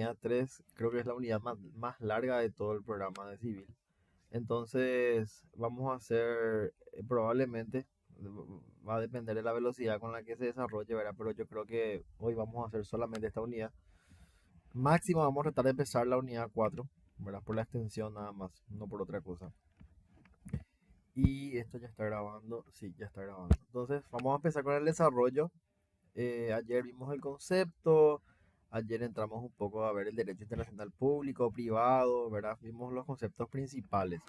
unidad 3 creo que es la unidad más larga de todo el programa de civil. Entonces, vamos a hacer, probablemente, va a depender de la velocidad con la que se desarrolle, ¿verdad? Pero yo creo que hoy vamos a hacer solamente esta unidad. Máximo vamos a tratar de empezar la unidad 4, ¿verdad? Por la extensión nada más, no por otra cosa. Y esto ya está grabando, sí, ya está grabando. Entonces, vamos a empezar con el desarrollo. Ayer vimos el concepto, ayer entramos un poco a ver el derecho internacional público, privado, ¿verdad? Vimos los conceptos principales.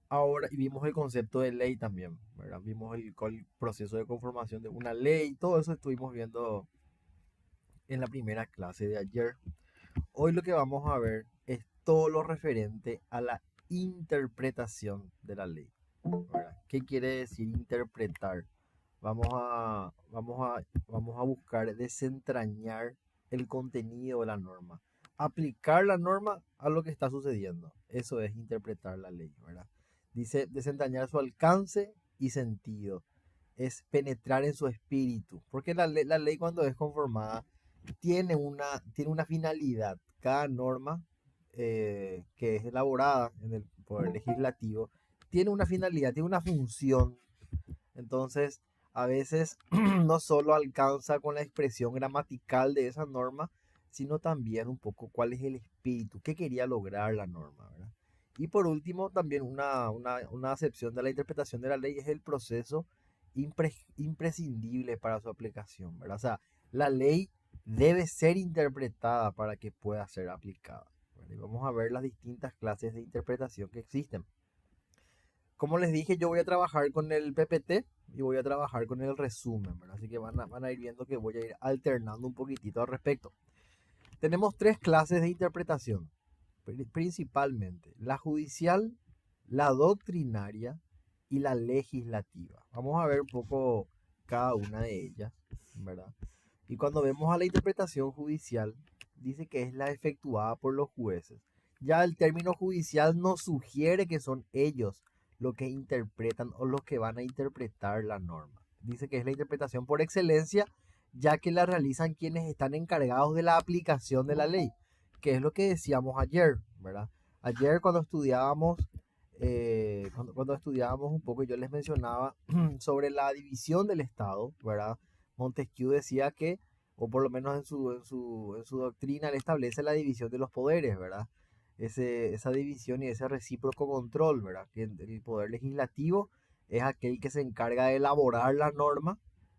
Ahora, y vimos el concepto de ley también, ¿verdad? Vimos el proceso de conformación de una ley, todo eso estuvimos viendo en la primera clase de ayer. Hoy lo que vamos a ver es todo lo referente a la interpretación de la ley, ¿verdad? ¿Qué quiere decir interpretar? Vamos a buscar desentrañar el contenido de la norma, aplicar la norma a lo que está sucediendo. Eso es interpretar la ley, ¿verdad? Dice desentrañar su alcance y sentido. Es penetrar en su espíritu. Porque la ley cuando es conformada tiene una finalidad. Cada norma que es elaborada en el Poder Legislativo tiene una finalidad, tiene una función. Entonces, a veces no solo alcanza con la expresión gramatical de esa norma, sino también un poco cuál es el espíritu, qué quería lograr la norma, ¿verdad? Y por último, también una acepción de la interpretación de la ley es el proceso imprescindible para su aplicación, ¿verdad? O sea, la ley debe ser interpretada para que pueda ser aplicada, ¿verdad? Y vamos a ver las distintas clases de interpretación que existen. Como les dije, yo voy a trabajar con el PPT y voy a trabajar con el resumen, ¿verdad? Así que van a ir viendo que voy a ir alternando un poquitito al respecto. Tenemos tres clases de interpretación, principalmente la judicial, la doctrinaria y la legislativa. Vamos a ver un poco cada una de ellas, ¿verdad? Y cuando vemos a la interpretación judicial, dice que es la efectuada por los jueces. Ya el término judicial nos sugiere que son ellos los que interpretan o los que van a interpretar la norma. Dice que es la interpretación por excelencia, ya que la realizan quienes están encargados de la aplicación de la ley, que es lo que decíamos ayer, ¿verdad? Ayer cuando estudiábamos, cuando estudiábamos un poco, yo les mencionaba sobre la división del Estado, ¿verdad? Montesquieu decía que, o por lo menos en su doctrina, él establece la división de los poderes, ¿verdad? Esa división y ese recíproco control, ¿verdad? Que el poder legislativo es aquel que se encarga de elaborar la norma,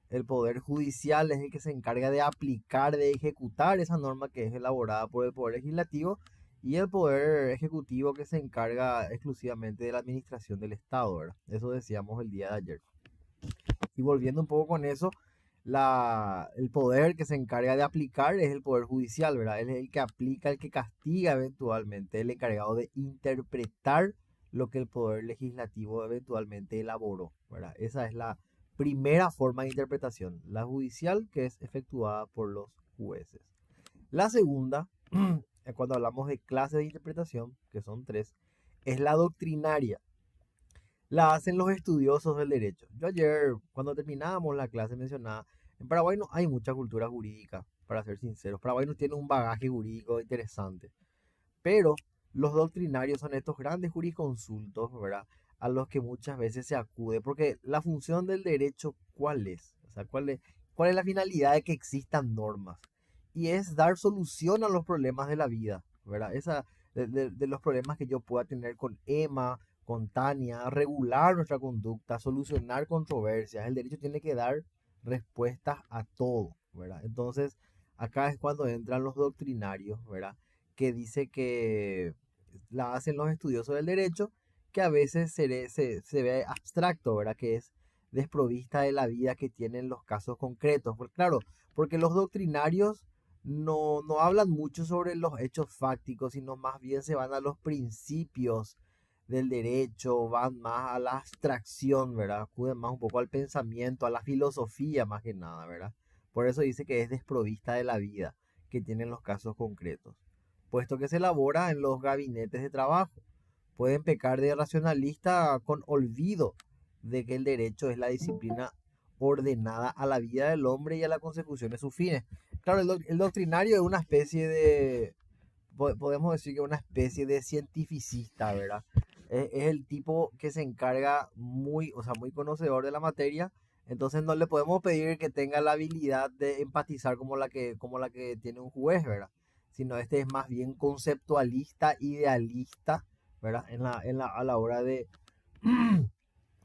el poder judicial es el que se encarga de aplicar, de ejecutar esa norma que es elaborada por el poder legislativo, y el poder ejecutivo que se encarga exclusivamente de la administración del Estado, ¿verdad? Eso decíamos el día de ayer. Y volviendo un poco con eso, el poder que se encarga de aplicar es el poder judicial, ¿verdad? Él es el que aplica, el que castiga eventualmente, el encargado de interpretar lo que el poder legislativo eventualmente elaboró, ¿verdad? Esa es la primera forma de interpretación, la judicial, que es efectuada por los jueces. La segunda, cuando hablamos de clases de interpretación, que son tres, es la doctrinaria. La hacen los estudiosos del derecho. Yo ayer, cuando terminábamos la clase, mencionaba, en Paraguay no hay mucha cultura jurídica, para ser sinceros. Paraguay no tiene un bagaje jurídico interesante. Pero los doctrinarios son estos grandes jurisconsultos, ¿verdad? A los que muchas veces se acude, porque la función del derecho, ¿cuál es? O sea, ¿cuál es la finalidad de que existan normas? Y es dar solución a los problemas de la vida, ¿verdad? De los problemas que yo pueda tener con Emma, con Tania, regular nuestra conducta, solucionar controversias. El derecho tiene que dar respuestas a todo, ¿verdad? Entonces, acá es cuando entran los doctrinarios, ¿verdad? Que dice que la hacen los estudiosos del derecho, que a veces se ve abstracto, ¿verdad? Que es desprovista de la vida que tienen los casos concretos. Claro, porque los doctrinarios no hablan mucho sobre los hechos fácticos, sino más bien se van a los principios del derecho, van más a la abstracción, ¿verdad? Acuden más un poco al pensamiento, a la filosofía más que nada, ¿verdad? Por eso dice que es desprovista de la vida que tienen los casos concretos, puesto que se elabora en los gabinetes de trabajo. Pueden pecar de racionalista con olvido de que el derecho es la disciplina ordenada a la vida del hombre y a la consecución de sus fines. Claro, el doctrinario es una especie de, podemos decir que es una especie de cientificista, ¿verdad? Es el tipo que se encarga muy, o sea, muy conocedor de la materia, entonces no le podemos pedir que tenga la habilidad de empatizar como la que tiene un juez, ¿verdad? Sino este es más bien conceptualista, idealista, ¿verdad? A la hora de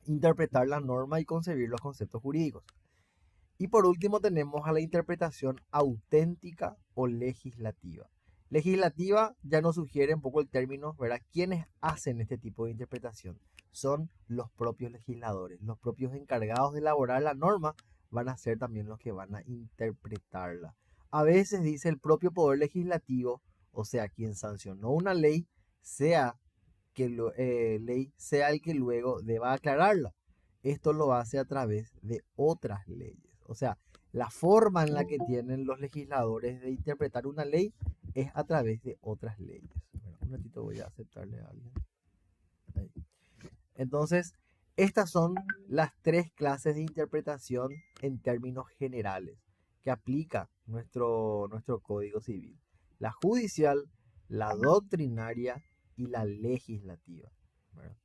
interpretar la norma y concebir los conceptos jurídicos. Y por último tenemos a la interpretación auténtica o legislativa. Legislativa ya nos sugiere un poco el término, ¿verdad? ¿Quiénes hacen este tipo de interpretación? Son los propios legisladores, los propios encargados de elaborar la norma van a ser también los que van a interpretarla. A veces dice el propio poder legislativo, o sea, quien sancionó una ley, sea ley sea el que luego deba aclararla. Esto lo hace a través de otras leyes. O sea, la forma en la que tienen los legisladores de interpretar una ley es a través de otras leyes. Bueno, un ratito voy a aceptarle a alguien. Ahí. Entonces, estas son las tres clases de interpretación en términos generales que aplica nuestro Código Civil. La judicial, la doctrinaria y la legislativa. ¿Verdad?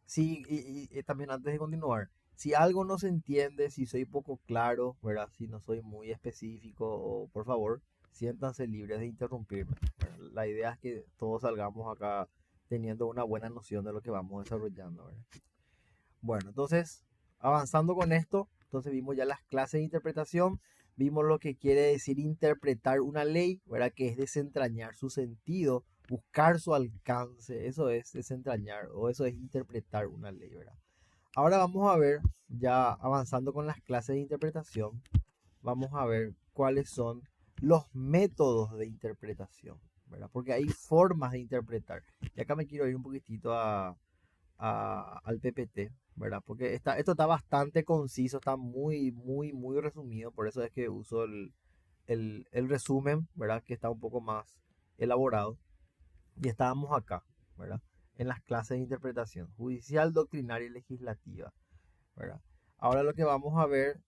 Sí, y también antes de continuar, si algo no se entiende, si soy poco claro, ¿verdad? Si no soy muy específico, o por favor, siéntanse libres de interrumpirme. ¿Verdad? La idea es que todos salgamos acá teniendo una buena noción de lo que vamos desarrollando, ¿verdad? Bueno, entonces, avanzando con esto, entonces vimos ya las clases de interpretación, vimos lo que quiere decir interpretar una ley, ¿verdad? Que es desentrañar su sentido, buscar su alcance, eso es desentrañar o eso es interpretar una ley, ¿verdad? Ahora vamos a ver, ya avanzando con las clases de interpretación, vamos a ver cuáles son los métodos de interpretación, ¿verdad? Porque hay formas de interpretar. Y acá me quiero ir un poquitito al PPT, ¿verdad? Porque esto está bastante conciso, está muy resumido, por eso es que uso el resumen, ¿verdad? Que está un poco más elaborado. Y estábamos acá, ¿verdad? En las clases de interpretación judicial, doctrinaria y legislativa, ¿verdad? Ahora lo que vamos a ver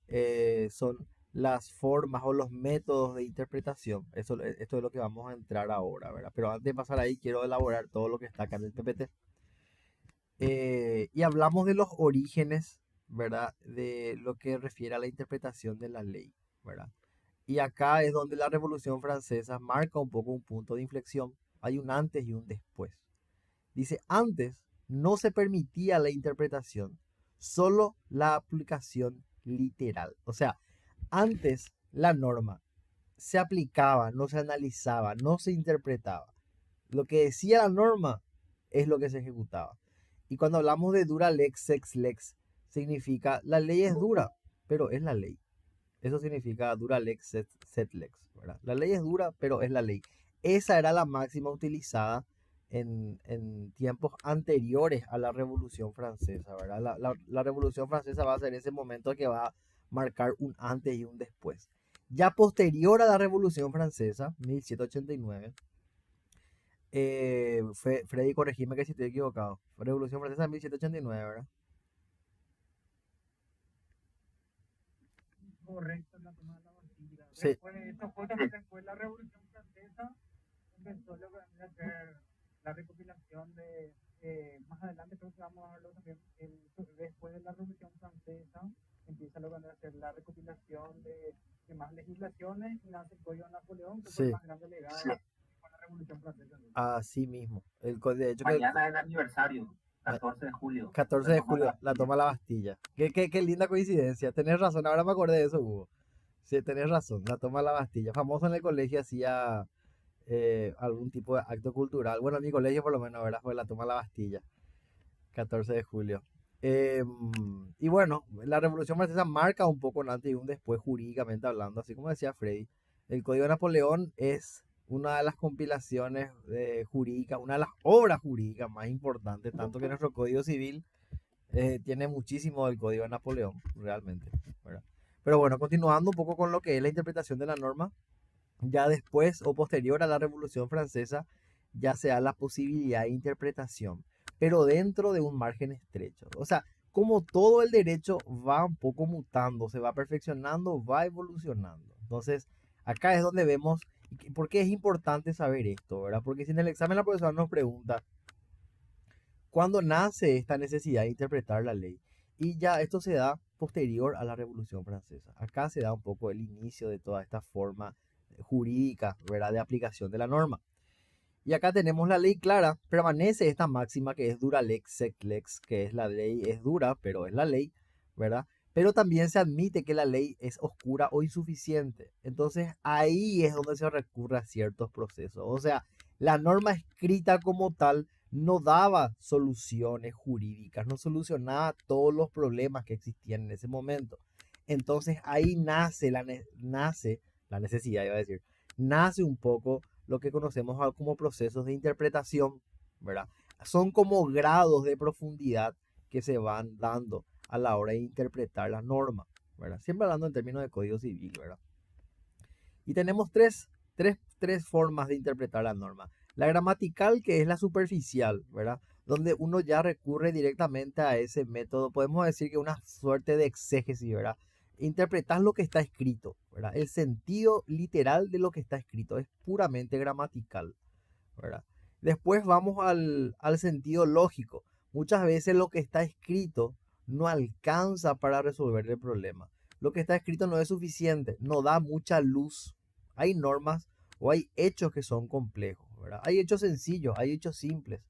son las formas o los métodos de interpretación. Esto es lo que vamos a entrar ahora, ¿verdad? Pero antes de pasar ahí, quiero elaborar todo lo que está acá en el PPT. Y hablamos de los orígenes, ¿verdad? De lo que refiere a la interpretación de la ley, ¿verdad? Y acá es donde la Revolución Francesa marca un poco un punto de inflexión. Hay un antes y un después. Dice, antes no se permitía la interpretación, solo la aplicación literal. O sea, antes la norma se aplicaba, no se analizaba, no se interpretaba. Lo que decía la norma es lo que se ejecutaba. Y cuando hablamos de dura lex, sex lex, significa la ley es dura, pero es la ley. Eso significa dura lex, set lex, ¿verdad? La ley es dura, pero es la ley. Esa era la máxima utilizada en tiempos anteriores a la Revolución Francesa, ¿verdad? La Revolución Francesa va a ser ese momento que va a marcar un antes y un después. Ya posterior a la Revolución Francesa, 1789, Freddy, corregime que si estoy equivocado. Revolución Francesa 1789, ¿verdad? Correcto, la toma de la Bastilla. Sí, Después, esto fue también después de la Revolución Francesa, empezó lo que vendría a ser la recopilación de, más adelante creo que vamos a verlo también, después de la Revolución Francesa, empieza lo que vendría a ser la recopilación de más legislaciones y nace el Código de Napoleón, que fue el sí, más grande legado de la Revolución Francesa. así mismo. De hecho, Mañana es el aniversario, ma- 14 de julio, 14 la de toma de la julio, la Bastilla. toma de la Bastilla. Qué linda coincidencia. Tenés razón, ahora me acordé de eso, Hugo. Sí, tenés razón, la toma de la Bastilla. Famoso en el colegio hacía algún tipo de acto cultural. Bueno, en mi colegio por lo menos, ¿verdad? Fue la toma de la Bastilla, 14 de julio. Y bueno, la Revolución Francesa marca un poco un antes y un después jurídicamente hablando, así como decía Freddy. El Código de Napoleón es una de las compilaciones jurídicas, una de las obras jurídicas más importantes, tanto que nuestro Código Civil tiene muchísimo del Código de Napoleón, realmente, ¿verdad? Pero bueno, continuando un poco con lo que es la interpretación de la norma, ya después o posterior a la Revolución Francesa, ya se da la posibilidad de interpretación, pero dentro de un margen estrecho. O sea, como todo el derecho va un poco mutando, se va perfeccionando, va evolucionando. Entonces, acá es donde vemos por qué es importante saber esto, ¿verdad? Porque si en el examen la profesora nos pregunta, ¿cuándo nace esta necesidad de interpretar la ley? Y ya esto se da posterior a la Revolución Francesa. Acá se da un poco el inicio de toda esta forma jurídica, ¿verdad? De aplicación de la norma. Y acá tenemos la ley clara, permanece esta máxima que es dura lex sed lex, que es la ley es dura, pero es la ley, ¿verdad? Pero también se admite que la ley es oscura o insuficiente. Entonces ahí es donde se recurre a ciertos procesos. O sea, la norma escrita como tal no daba soluciones jurídicas, no solucionaba todos los problemas que existían en ese momento. Entonces ahí nace la necesidad, iba a decir, nace un poco lo que conocemos como procesos de interpretación, ¿verdad? Son como grados de profundidad que se van dando a la hora de interpretar la norma, ¿verdad? Siempre hablando en términos de código civil, ¿verdad? Y tenemos tres formas de interpretar la norma. La gramatical, que es la superficial, ¿verdad? Donde uno ya recurre directamente a ese método. Podemos decir que una suerte de exégesis, ¿verdad? Interpretar lo que está escrito, ¿verdad? El sentido literal de lo que está escrito es puramente gramatical, ¿verdad? Después vamos al sentido lógico. Muchas veces lo que está escrito no alcanza para resolver el problema. Lo que está escrito no es suficiente, no da mucha luz. Hay normas o hay hechos que son complejos, ¿verdad? Hay hechos sencillos, hay hechos simples,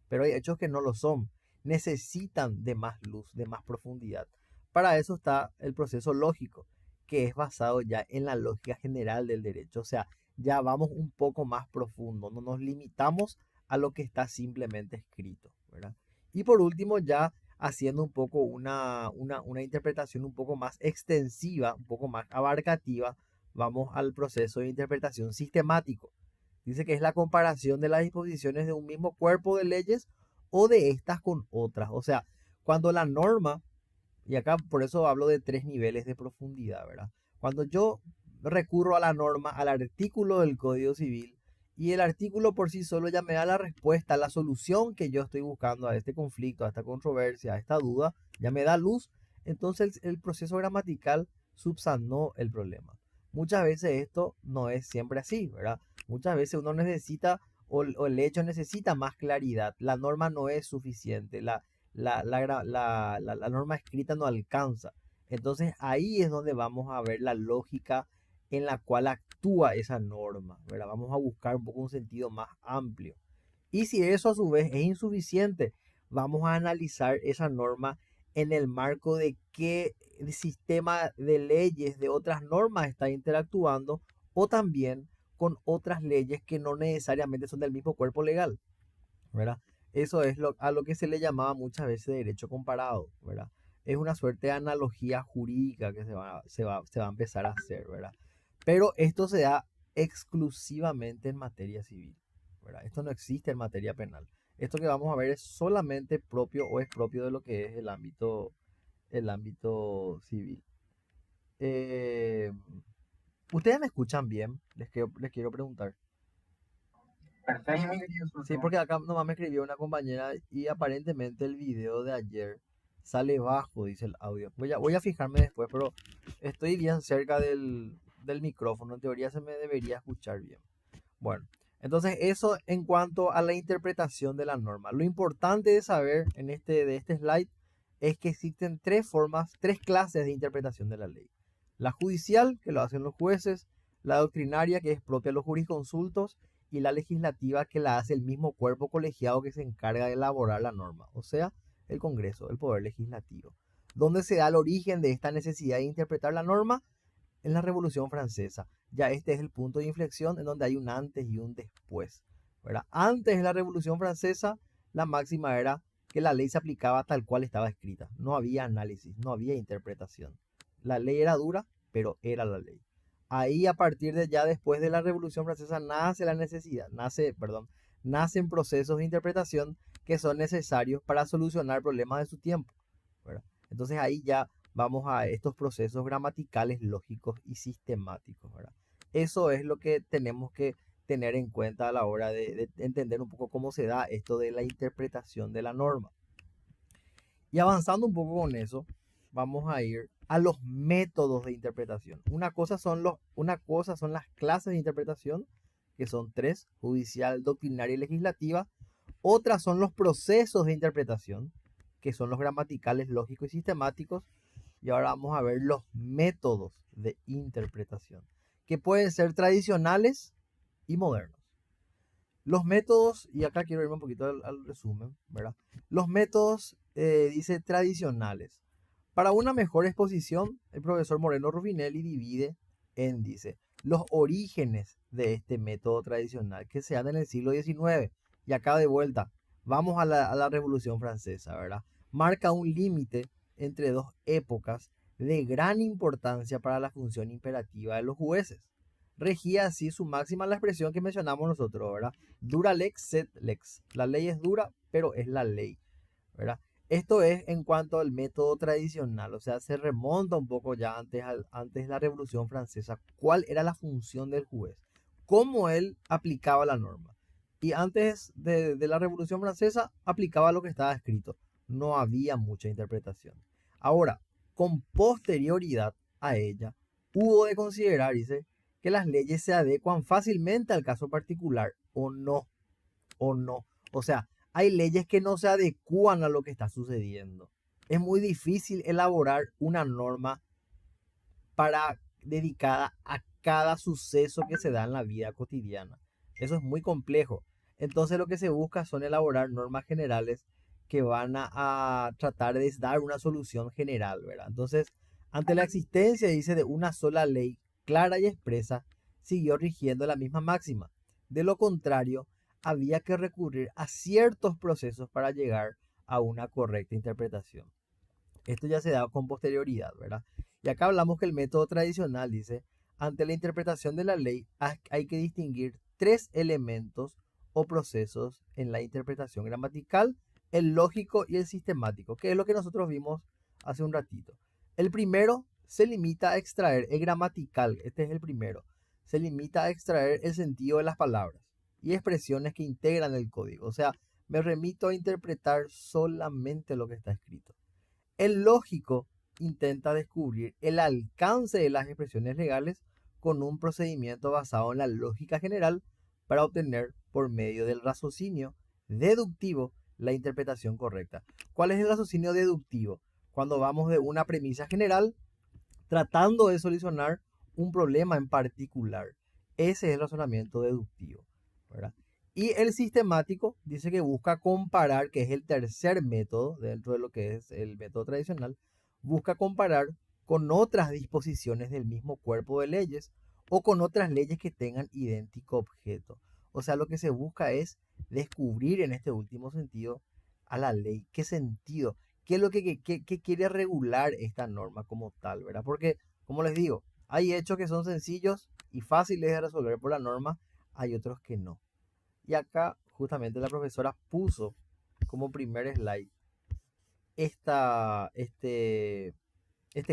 pero hay hechos que no lo son. Necesitan de más luz, de más profundidad. Para eso está el proceso lógico, que es basado ya en la lógica general del derecho. O sea, ya vamos un poco más profundo, no nos limitamos a lo que está simplemente escrito, ¿verdad? Y por último, ya haciendo un poco una interpretación un poco más extensiva, un poco más abarcativa, vamos al proceso de interpretación sistemático. Dice que es la comparación de las disposiciones de un mismo cuerpo de leyes o de estas con otras. O sea, cuando la norma, y acá por eso hablo de tres niveles de profundidad, ¿verdad? Cuando yo recurro a la norma, al artículo del Código Civil, y el artículo por sí solo ya me da la respuesta, la solución que yo estoy buscando a este conflicto, a esta controversia, a esta duda, ya me da luz, entonces el proceso gramatical subsanó el problema. Muchas veces esto no es siempre así, ¿verdad? Muchas veces uno necesita o el hecho necesita más claridad, la norma no es suficiente, la norma escrita no alcanza. Entonces ahí es donde vamos a ver la lógica en la cual actúa esa norma, ¿verdad? Vamos a buscar un poco un sentido más amplio. Y si eso a su vez es insuficiente, vamos a analizar esa norma en el marco de qué sistema de leyes, de otras normas está interactuando o también con otras leyes que no necesariamente son del mismo cuerpo legal, ¿verdad? Eso es a lo que se le llamaba muchas veces derecho comparado, ¿verdad? Es una suerte de analogía jurídica que se va a empezar a hacer, ¿verdad? Pero esto se da exclusivamente en materia civil, ¿verdad? Esto no existe en materia penal. Esto que vamos a ver es solamente propio o es propio de lo que es el ámbito civil. Eh, ¿Ustedes me escuchan bien? Les quiero preguntar. Perfecto, mi querido Sí, Soto. porque acá nomás me escribió una compañera y aparentemente el video de ayer sale bajo, dice el audio. Voy a fijarme después, pero estoy bien cerca del micrófono. En teoría se me debería escuchar bien. Bueno, entonces eso en cuanto a la interpretación de la norma. Lo importante de saber de este slide es que existen tres formas, tres clases de interpretación de la ley. La judicial, que lo hacen los jueces, la doctrinaria, que es propia de los jurisconsultos, y la legislativa, que la hace el mismo cuerpo colegiado que se encarga de elaborar la norma, o sea, el Congreso, el Poder Legislativo. ¿Dónde se da el origen de esta necesidad de interpretar la norma? En la Revolución Francesa. Ya este es el punto de inflexión en donde hay un antes y un después, ¿verdad? Antes de la Revolución Francesa, la máxima era que la ley se aplicaba tal cual estaba escrita. No había análisis, no había interpretación. La ley era dura, pero era la ley. Ahí a partir de ya después de la Revolución Francesa nace la necesidad, nacen procesos de interpretación que son necesarios para solucionar problemas de su tiempo, ¿verdad? Entonces ahí ya vamos a estos procesos gramaticales, lógicos y sistemáticos, ¿verdad? Eso es lo que tenemos que tener en cuenta a la hora de entender un poco cómo se da esto de la interpretación de la norma. Y avanzando un poco con eso, vamos a ir a los métodos de interpretación. Una cosa son las clases de interpretación, que son tres: judicial, doctrinaria y legislativa. Otras son los procesos de interpretación, que son los gramaticales, lógicos y sistemáticos. Y ahora vamos a ver los métodos de interpretación, que pueden ser tradicionales y modernos. Los métodos, y acá quiero irme un poquito al resumen, ¿verdad? Los métodos, dice, tradicionales. Para una mejor exposición, el profesor Moreno Ruffinelli divide en, dice, los orígenes de este método tradicional que se dan en el siglo XIX. Y acá de vuelta, vamos a la Revolución Francesa, ¿verdad? Marca un límite entre dos épocas de gran importancia para la función imperativa de los jueces. Regía así su máxima la expresión que mencionamos nosotros, ¿verdad? Dura lex sed lex. La ley es dura, pero es la ley, ¿verdad? Esto es en cuanto al método tradicional, o sea, se remonta un poco ya antes de la Revolución Francesa, cuál era la función del juez, cómo él aplicaba la norma. Y antes de la Revolución Francesa aplicaba lo que estaba escrito, no había mucha interpretación. Ahora, con posterioridad a ella, hubo de considerar, dice, que las leyes se adecuan fácilmente al caso particular o no. O sea, hay leyes que no se adecúan a lo que está sucediendo. Es muy difícil elaborar una norma dedicada a cada suceso que se da en la vida cotidiana. Eso es muy complejo. Entonces lo que se busca son elaborar normas generales que van a tratar de dar una solución general, ¿verdad? Entonces, ante la existencia, dice, de una sola ley clara y expresa, siguió rigiendo la misma máxima. De lo contrario, había que recurrir a ciertos procesos para llegar a una correcta interpretación. Esto ya se da con posterioridad, ¿verdad? Y acá hablamos que el método tradicional dice, ante la interpretación de la ley hay que distinguir tres elementos o procesos en la interpretación gramatical: el lógico y el sistemático, que es lo que nosotros vimos hace un ratito. El primero se limita a extraer el gramatical, este es el primero, se limita a extraer el sentido de las palabras y expresiones que integran el código. O sea, me remito a interpretar solamente lo que está escrito. El lógico intenta descubrir el alcance de las expresiones legales con un procedimiento basado en la lógica general para obtener, por medio del raciocinio deductivo, la interpretación correcta. ¿Cuál es el raciocinio deductivo? Cuando vamos de una premisa general tratando de solucionar un problema en particular. Ese es el razonamiento deductivo, ¿verdad? Y el sistemático dice que busca comparar, que es el tercer método dentro de lo que es el método tradicional, busca comparar con otras disposiciones del mismo cuerpo de leyes o con otras leyes que tengan idéntico objeto. O sea, lo que se busca es descubrir en este último sentido a la ley, qué sentido, qué es lo que quiere regular esta norma como tal, ¿verdad? Porque, como les digo, hay hechos que son sencillos y fáciles de resolver por la norma, hay otros que no. Y acá justamente la profesora puso como primer slide esta, este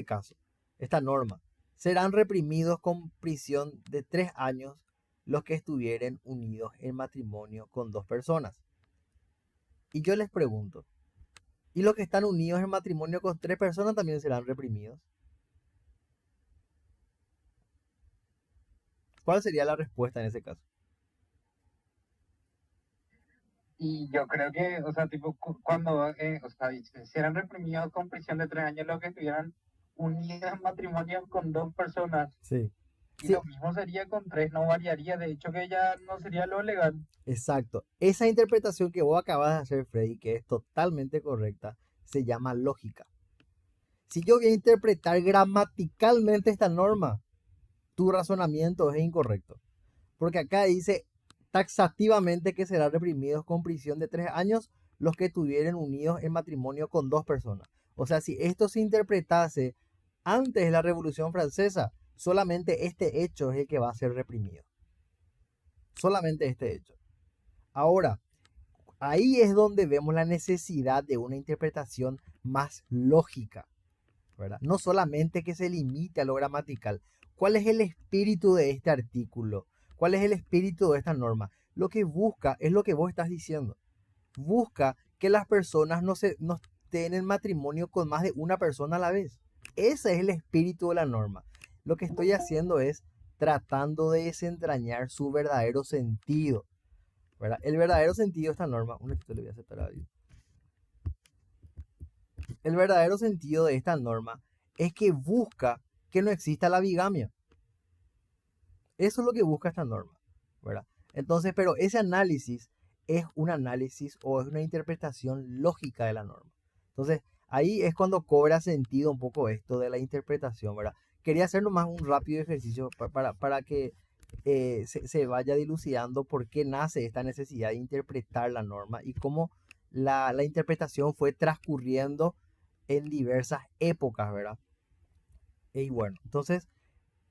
caso, esta norma. Serán reprimidos con prisión de 3 años los que estuvieren unidos en matrimonio con dos personas. Y yo les pregunto, ¿y los que están unidos en matrimonio con 3 personas también serán reprimidos? ¿Cuál sería la respuesta en ese caso? Y yo creo que, o sea, tipo, cuando, o sea, si eran reprimidos con prisión de 3 años los que estuvieran unidos en matrimonio con dos personas, Sí. y Sí, lo mismo sería con tres, no variaría, de hecho que ya no sería lo legal. exacto. Esa interpretación que vos acabas de hacer, Freddy, que es totalmente correcta, se llama lógica. Si yo voy a interpretar gramaticalmente esta norma, tu razonamiento es incorrecto. Porque acá dice taxativamente que serán reprimidos con prisión de 3 años los que estuvieran unidos en matrimonio con dos personas. O sea, si esto se interpretase antes de la Revolución Francesa, solamente este hecho es el que va a ser reprimido. Solamente este hecho. Ahora, ahí es donde vemos la necesidad de una interpretación más lógica, ¿verdad? No solamente que se limite a lo gramatical. ¿Cuál es el espíritu de este artículo? ¿Cuál es el espíritu de esta norma? Lo que busca es lo que vos estás diciendo. Busca que las personas no esté en el matrimonio con más de una persona a la vez. Ese es el espíritu de la norma. Lo que estoy haciendo es tratando de desentrañar su verdadero sentido, ¿verdad? El verdadero sentido de esta norma, un ratito le voy a aceptar a David. El verdadero sentido de esta norma es que busca que no exista la bigamia. Eso es lo que busca esta norma, ¿verdad? Entonces, pero ese análisis es un análisis o es una interpretación lógica de la norma. Entonces, ahí es cuando cobra sentido un poco esto de la interpretación, ¿verdad? Quería hacer nomás un rápido ejercicio para que se vaya dilucidando por qué nace esta necesidad de interpretar la norma y cómo la interpretación fue transcurriendo en diversas épocas, ¿verdad? Y bueno, entonces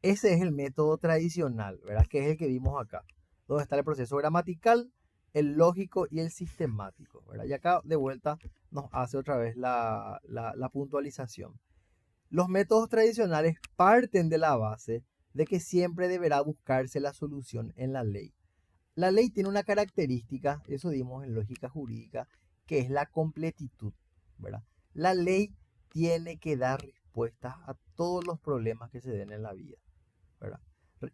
ese es el método tradicional, ¿verdad? Que es el que vimos acá, donde está el proceso gramatical, el lógico y el sistemático, ¿verdad? Y acá de vuelta nos hace otra vez la puntualización. Los métodos tradicionales parten de la base de que siempre deberá buscarse la solución en la ley. La ley tiene una característica, eso dimos en lógica jurídica, que es la completitud, ¿verdad? La ley tiene que dar respuestas a todos los problemas que se den en la vida, ¿verdad?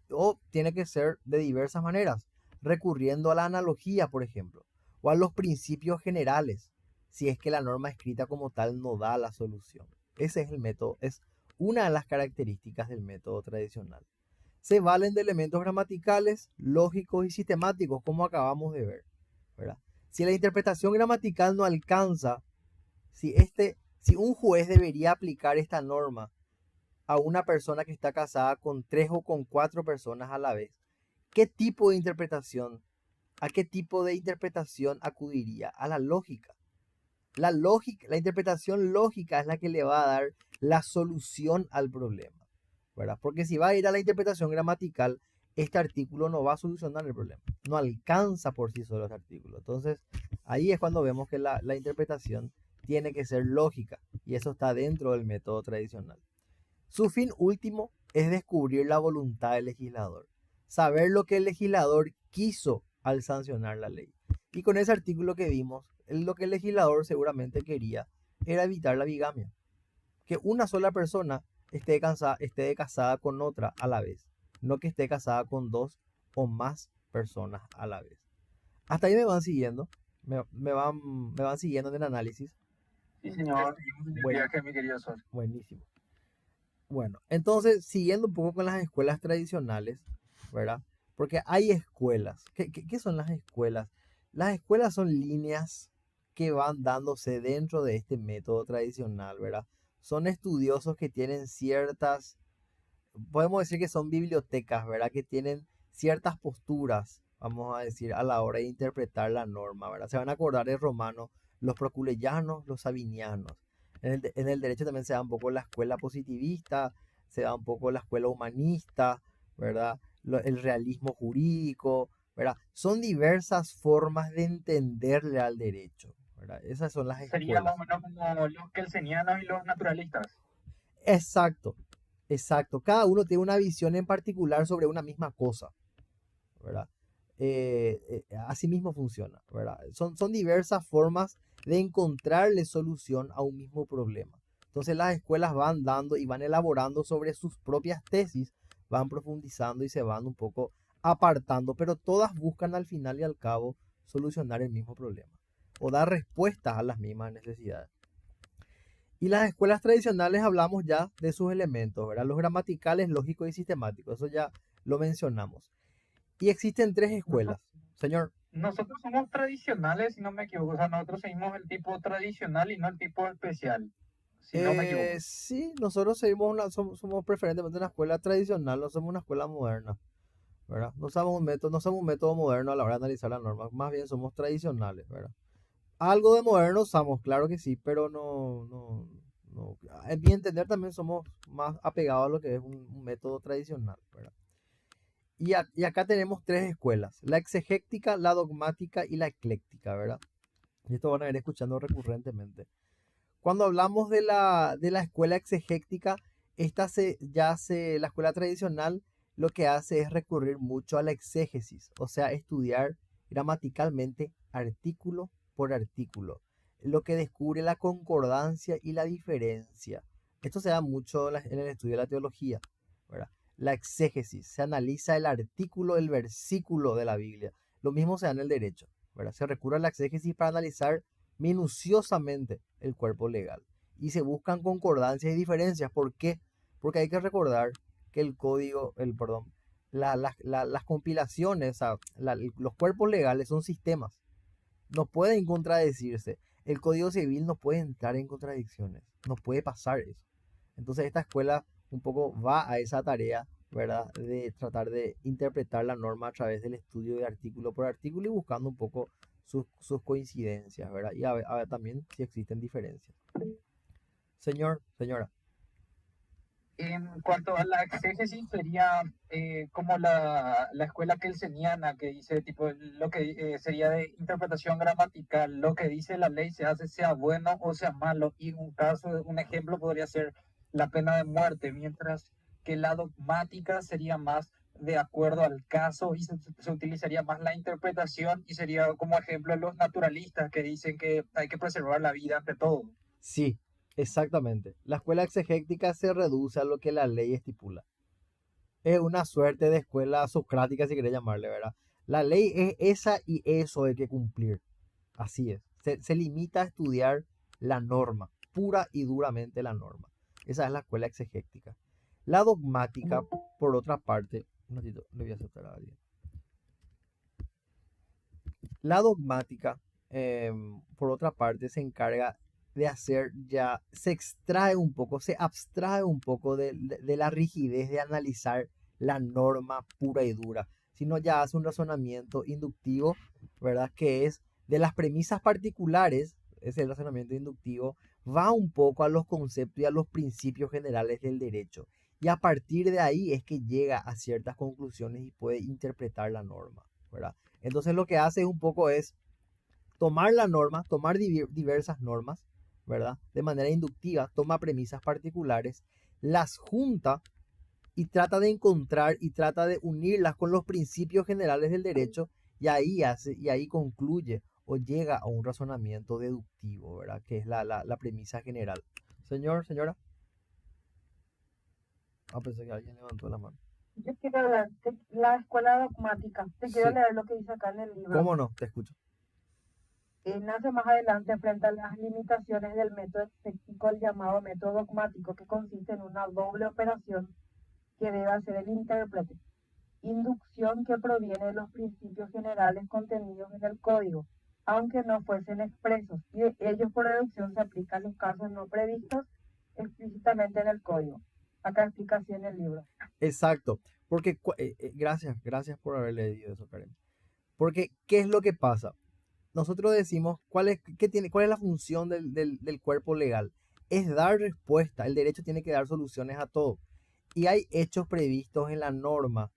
O tiene que ser de diversas maneras, recurriendo a la analogía, por ejemplo, o a los principios generales, si es que la norma escrita como tal no da la solución. Ese es el método, es una de las características del método tradicional. Se valen de elementos gramaticales, lógicos y sistemáticos, como acabamos de ver, ¿verdad? Si la interpretación gramatical no alcanza, si un juez debería aplicar esta norma a una persona que está casada con 3 o con 4 personas a la vez, ¿qué tipo de interpretación, a qué tipo de interpretación acudiría? A la lógica. La lógica, la interpretación lógica es la que le va a dar la solución al problema, ¿verdad? Porque si va a ir a la interpretación gramatical, este artículo no va a solucionar el problema. No alcanza por sí solo este artículo. Entonces, ahí es cuando vemos que la interpretación tiene que ser lógica y eso está dentro del método tradicional. Su fin último es descubrir la voluntad del legislador, saber lo que el legislador quiso al sancionar la ley. Y con ese artículo que vimos, lo que el legislador seguramente quería era evitar la bigamia, que una sola persona esté casada con otra a la vez, no que esté casada con 2 o más personas a la vez. Hasta ahí me van siguiendo, me van siguiendo en el análisis. Sí, señor. Viaje, mi querido Sol. Buenísimo. Bueno, entonces, siguiendo un poco con las escuelas tradicionales, ¿verdad? Porque hay escuelas. ¿Qué son las escuelas? Las escuelas son líneas que van dándose dentro de este método tradicional, ¿verdad? Son estudiosos que tienen podemos decir que son bibliotecas, ¿verdad? Que tienen ciertas posturas, vamos a decir, a la hora de interpretar la norma, ¿verdad? Se van a acordar de Romano, los proculeyanos, los sabinianos. En el derecho también se da un poco la escuela positivista, se da un poco la escuela humanista, ¿verdad? El realismo jurídico, ¿verdad? Son diversas formas de entenderle al derecho, ¿verdad? Esas son las Sería escuelas. más o menos como los kelsenianos y los naturalistas. Exacto, exacto. Cada uno tiene una visión en particular sobre una misma cosa, ¿verdad? Así mismo funciona, ¿verdad? Son diversas formas de encontrarle solución a un mismo problema. Entonces las escuelas van dando y van elaborando sobre sus propias tesis, van profundizando y se van un poco apartando, pero todas buscan al final y al cabo solucionar el mismo problema o dar respuestas a las mismas necesidades. Y las escuelas tradicionales hablamos ya de sus elementos, ¿verdad? Los gramaticales, lógicos y sistemáticos, eso ya lo mencionamos. Y existen 3 escuelas. Señor, Nosotros somos tradicionales, si no me equivoco. O sea, nosotros seguimos el tipo tradicional y no el tipo especial, si no me equivoco. sí, nosotros somos preferentemente una escuela tradicional, no somos una escuela moderna, ¿verdad? No somos un método moderno a la hora de analizar las normas, más bien somos tradicionales, ¿verdad? Algo de moderno usamos, claro que sí, pero no. En mi entender también somos más apegados a lo que es un método tradicional, ¿verdad? Y acá tenemos 3 escuelas, la exegética, la dogmática y la ecléctica, ¿verdad? Y esto van a ir escuchando recurrentemente. Cuando hablamos de la escuela exegética, la escuela tradicional lo que hace es recurrir mucho a la exégesis, o sea, estudiar gramaticalmente artículo por artículo. lo que descubre la concordancia y la diferencia. Esto se da mucho en el estudio de la teología, ¿verdad? La exégesis, se analiza el artículo, el versículo de la Biblia. Lo mismo se da en el derecho, ¿verdad? Se recurre a la exégesis para analizar minuciosamente el cuerpo legal y se buscan concordancias y diferencias. ¿Por qué? Porque hay que recordar que el código, perdón, las compilaciones, o sea, los cuerpos legales son sistemas, no pueden contradecirse. El Código Civil no puede entrar en contradicciones, no puede pasar eso. Entonces esta escuela un poco va a esa tarea, ¿verdad? De tratar de interpretar la norma a través del estudio de artículo por artículo y buscando un poco sus coincidencias, ¿verdad? Y a ver también si existen diferencias. Señor, señora. En cuanto a la exégesis, sería como la escuela kelseniana que dice, tipo, lo que sería de interpretación gramatical, lo que dice la ley se hace, sea bueno o sea malo, y un caso, un ejemplo podría ser la pena de muerte, mientras que la dogmática sería más de acuerdo al caso y se utilizaría más la interpretación y sería como ejemplo los naturalistas que dicen que hay que preservar la vida ante todo. Sí, exactamente. La escuela exegética se reduce a lo que la ley estipula. Es una suerte de escuela socrática, si querés llamarle, ¿verdad? La ley es esa y eso hay que cumplir. Así es. Se limita a estudiar la norma, pura y duramente la norma. Esa es la escuela exegética. La dogmática, por otra parte, un ratito, le voy a aceptar a alguien. La dogmática, por otra parte, se encarga de hacer ya, se extrae un poco, se abstrae un poco de la rigidez de analizar la norma pura y dura, sino ya hace un razonamiento inductivo, ¿verdad? Que es de las premisas particulares, es el razonamiento inductivo, va un poco a los conceptos y a los principios generales del derecho. Y a partir de ahí es que llega a ciertas conclusiones y puede interpretar la norma, ¿verdad? Entonces lo que hace un poco es tomar la norma, tomar diversas normas, ¿verdad? De manera inductiva, toma premisas particulares, las junta y trata de encontrar y trata de unirlas con los principios generales del derecho y ahí hace y ahí concluye o llega a un razonamiento deductivo, ¿verdad? Que es la premisa general. Señor, señora. Ah, pensé que alguien levantó la mano. Yo quiero leer la escuela dogmática. Te quiero Sí, leer lo que dice acá en el libro. ¿cómo no? Te escucho. Nace más adelante frente a las limitaciones del método estético, el llamado método dogmático, que consiste en una doble operación que debe hacer el intérprete. Inducción que proviene de los principios generales contenidos en el código, aunque no fuesen expresos, y ellos por deducción se aplican en los casos no previstos explícitamente en el código. Acá explica así en el libro. Exacto. Porque, gracias por haber leído eso, Karen. Porque, ¿qué es lo que pasa? Nosotros decimos cuál es la función del cuerpo legal. Es dar respuesta. El derecho tiene que dar soluciones a todo. Y hay hechos previstos en la norma,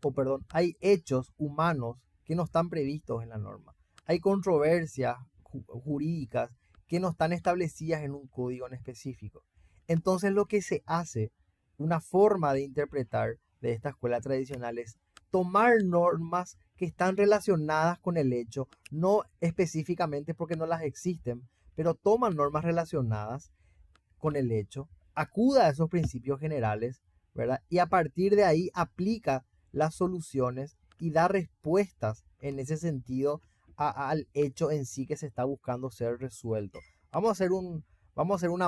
o perdón, hay hechos humanos que no están previstos en la norma. Hay controversias jurídicas que no están establecidas en un código en específico. Entonces lo que se hace, una forma de interpretar de esta escuela tradicional es tomar normas que están relacionadas con el hecho, no específicamente porque no las existen, pero toman normas relacionadas con el hecho, acuda a esos principios generales, ¿verdad? Y a partir de ahí aplica las soluciones y da respuestas en ese sentido al hecho en sí que se está buscando ser resuelto. Vamos a hacer un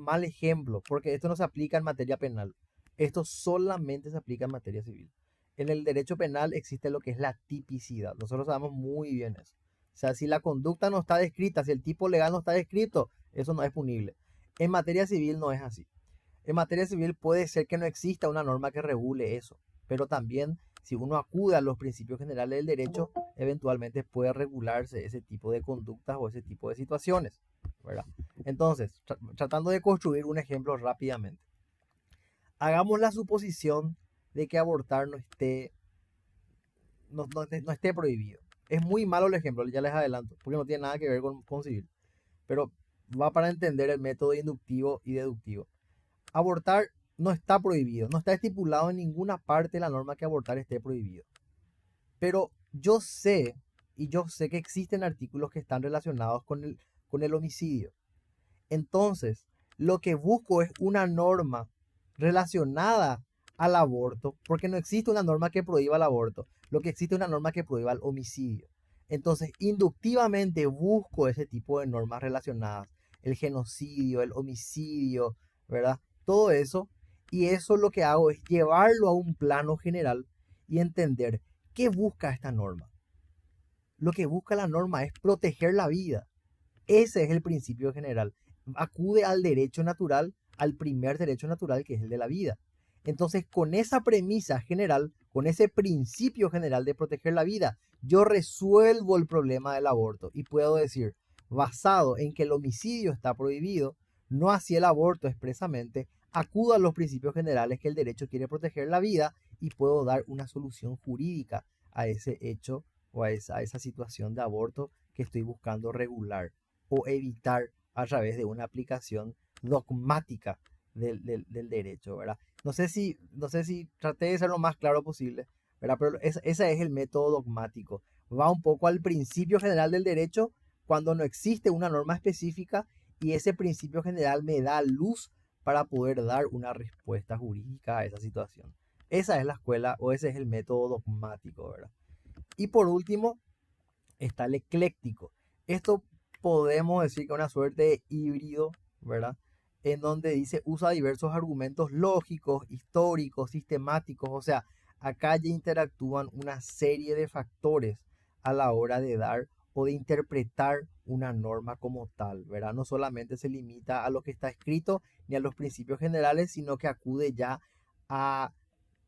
mal ejemplo, porque esto no se aplica en materia penal. Esto solamente se aplica en materia civil. En el derecho penal existe lo que es la tipicidad. Nosotros sabemos muy bien eso. O sea, si la conducta no está descrita, si el tipo legal no está descrito, eso no es punible. En materia civil no es así. En materia civil puede ser que no exista una norma que regule eso, pero también si uno acude a los principios generales del derecho, eventualmente puede regularse ese tipo de conductas o ese tipo de situaciones, ¿verdad? Entonces, tratando de construir un ejemplo rápidamente. Hagamos la suposición de que abortar no esté prohibido. Es muy malo el ejemplo, ya les adelanto, porque no tiene nada que ver con civil, pero va para entender el método inductivo y deductivo. Abortar no está prohibido, no está estipulado en ninguna parte de la norma que abortar esté prohibido. Pero yo sé que existen artículos que están relacionados con el homicidio. Entonces, lo que busco es una norma relacionada al aborto, porque no existe una norma que prohíba el aborto, lo que existe es una norma que prohíba el homicidio. Entonces, inductivamente busco ese tipo de normas relacionadas, el genocidio, el homicidio, ¿verdad? Todo eso, y eso lo que hago es llevarlo a un plano general y entender qué busca esta norma. Lo que busca la norma es proteger la vida. Ese es el principio general. Acude al derecho natural, al primer derecho natural, que es el de la vida. Entonces, con esa premisa general, con ese principio general de proteger la vida, yo resuelvo el problema del aborto y puedo decir, basado en que el homicidio está prohibido, no así el aborto expresamente, acudo a los principios generales que el derecho quiere proteger la vida y puedo dar una solución jurídica a ese hecho o a esa situación de aborto que estoy buscando regular o evitar a través de una aplicación dogmática del derecho, ¿verdad? No sé si traté de ser lo más claro posible, ¿verdad? Pero ese es el método dogmático. Va un poco al principio general del derecho cuando no existe una norma específica y ese principio general me da luz para poder dar una respuesta jurídica a esa situación. Esa es la escuela o ese es el método dogmático, ¿verdad? Y por último, está el ecléctico. Esto podemos decir que es una suerte de híbrido, ¿verdad? En donde dice usa diversos argumentos lógicos, históricos, sistemáticos. O sea, acá ya interactúan una serie de factores a la hora de dar o de interpretar una norma como tal, ¿verdad? No solamente se limita a lo que está escrito ni a los principios generales, sino que acude ya a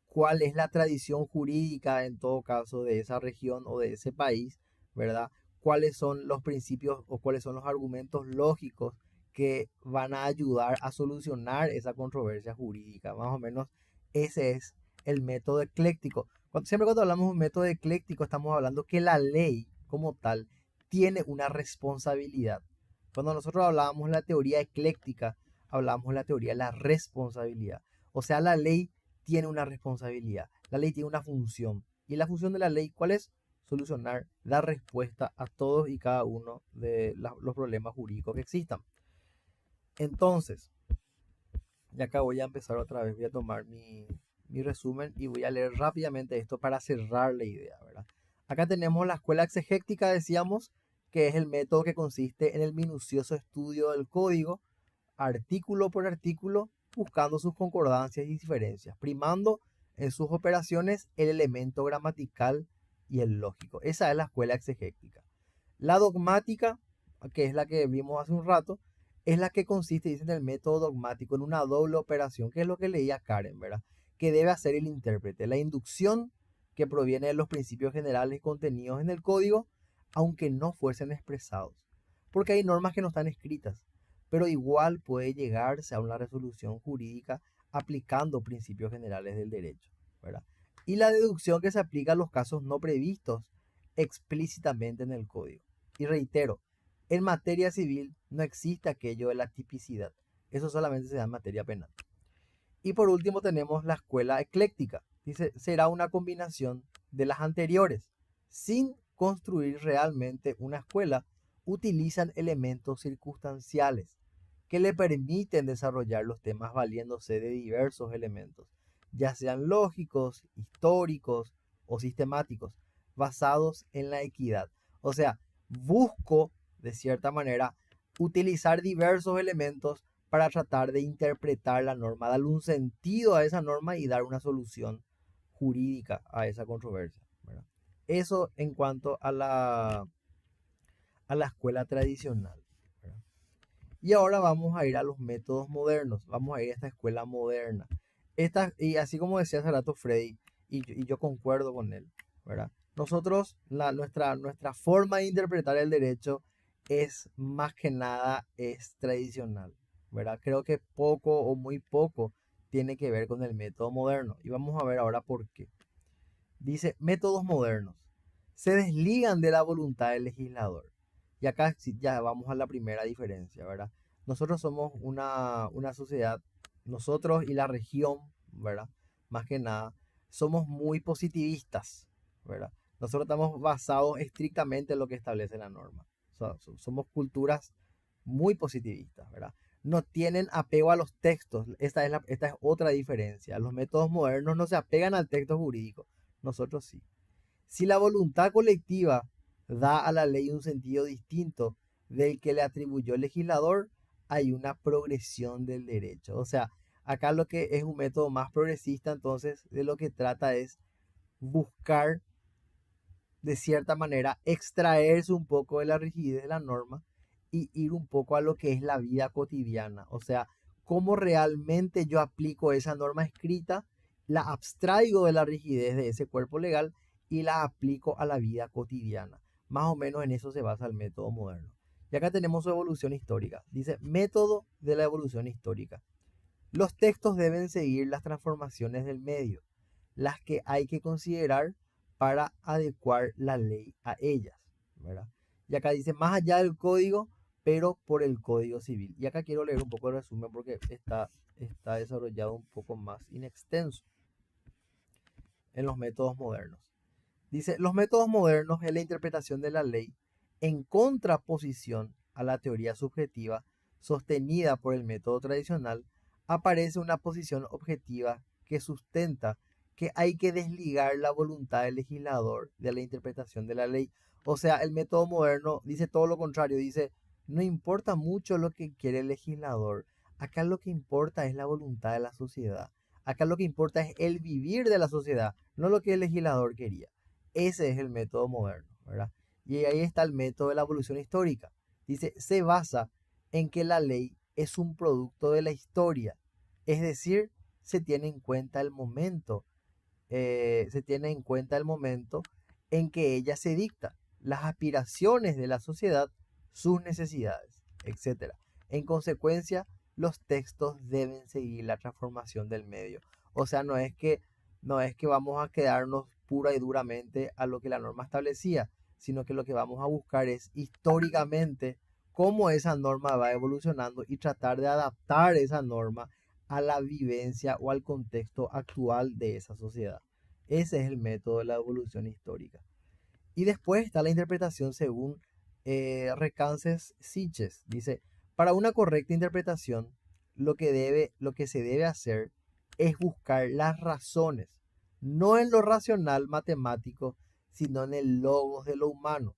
cuál es la tradición jurídica en todo caso de esa región o de ese país, ¿verdad? Cuáles son los principios o cuáles son los argumentos lógicos que van a ayudar a solucionar esa controversia jurídica. Más o menos ese es el método ecléctico. Siempre cuando hablamos de un método ecléctico estamos hablando que la ley como tal tiene una responsabilidad. Cuando nosotros hablábamos de la teoría ecléctica, hablábamos de la teoría de la responsabilidad. O sea, la ley tiene una responsabilidad, la ley tiene una función. ¿Y la función de la ley cuál es? Solucionar, dar respuesta a todos y cada uno de los problemas jurídicos que existan. Entonces, ya acá voy a empezar otra vez, voy a tomar mi resumen y voy a leer rápidamente esto para cerrar la idea, ¿verdad? Acá tenemos la escuela exegética, decíamos, que es el método que consiste en el minucioso estudio del código, artículo por artículo, buscando sus concordancias y diferencias, primando en sus operaciones el elemento gramatical y el lógico. Esa es la escuela exegética. La dogmática, que es la que vimos hace un rato, es la que consiste, dicen, en el método dogmático, en una doble operación, que es lo que leía Karen, ¿verdad? Que debe hacer el intérprete. La inducción, que proviene de los principios generales contenidos en el código, aunque no fuesen expresados. Porque hay normas que no están escritas, pero igual puede llegarse a una resolución jurídica aplicando principios generales del derecho, ¿verdad? Y la deducción, que se aplica a los casos no previstos explícitamente en el código. Y reitero, en materia civil no existe aquello de la tipicidad, eso solamente se da en materia penal. Y por último tenemos la escuela ecléctica. Dice, será una combinación de las anteriores, sin construir realmente una escuela. Utilizan elementos circunstanciales que le permiten desarrollar los temas valiéndose de diversos elementos, ya sean lógicos, históricos o sistemáticos, basados en la equidad. O sea, busco, de cierta manera, utilizar diversos elementos para tratar de interpretar la norma, darle un sentido a esa norma y dar una solución jurídica a esa controversia, ¿verdad? Eso en cuanto a la escuela tradicional, ¿verdad? Y ahora vamos a ir a los métodos modernos, vamos a ir a esta escuela moderna. Y así como decía hace rato Freddy, y yo concuerdo con él, ¿verdad? Nosotros, nuestra forma de interpretar el derecho es más que nada es tradicional, ¿verdad? Creo que poco o muy poco tiene que ver con el método moderno. Y vamos a ver ahora por qué. Dice, métodos modernos se desligan de la voluntad del legislador. Y acá ya vamos a la primera diferencia, ¿verdad? Nosotros somos una sociedad, nosotros y la región, ¿verdad? Más que nada, somos muy positivistas, ¿verdad? Nosotros estamos basados estrictamente en lo que establece la norma. O sea, somos culturas muy positivistas, ¿verdad? No tienen apego a los textos. Esta es otra diferencia. Los métodos modernos no se apegan al texto jurídico. Nosotros sí. Si la voluntad colectiva da a la ley un sentido distinto del que le atribuyó el legislador, hay una progresión del derecho. O sea, acá lo que es un método más progresista, entonces, de lo que trata es buscar, de cierta manera, extraerse un poco de la rigidez de la norma y ir un poco a lo que es la vida cotidiana. O sea, cómo realmente yo aplico esa norma escrita, la abstraigo de la rigidez de ese cuerpo legal y la aplico a la vida cotidiana. Más o menos en eso se basa el método moderno. Y acá tenemos su evolución histórica. Dice, método de la evolución histórica. Los textos deben seguir las transformaciones del medio, las que hay que considerar para adecuar la ley a ellas, ¿verdad? Y acá dice, más allá del código, pero por el Código Civil. Y acá quiero leer un poco el resumen porque está desarrollado un poco más in extenso en los métodos modernos. Dice, los métodos modernos en la interpretación de la ley, en contraposición a la teoría subjetiva sostenida por el método tradicional, aparece una posición objetiva que sustenta que hay que desligar la voluntad del legislador de la interpretación de la ley. O sea, el método moderno dice todo lo contrario, dice, no importa mucho lo que quiere el legislador, acá lo que importa es la voluntad de la sociedad, acá lo que importa es el vivir de la sociedad, no lo que el legislador quería. Ese es el método moderno, ¿verdad? Y ahí está el método de la evolución histórica. Dice, se basa en que la ley es un producto de la historia, es decir, se tiene en cuenta el momento, en que ella se dicta, las aspiraciones de la sociedad, sus necesidades, etcétera. En consecuencia, los textos deben seguir la transformación del medio. O sea, no es que vamos a quedarnos pura y duramente a lo que la norma establecía, sino que lo que vamos a buscar es históricamente cómo esa norma va evolucionando y tratar de adaptar esa norma a la vivencia o al contexto actual de esa sociedad. Ese es el método de la evolución histórica. Y después está la interpretación según Recances Sitges. Dice, para una correcta interpretación, lo que se debe hacer es buscar las razones, no en lo racional matemático, sino en el logos de lo humano,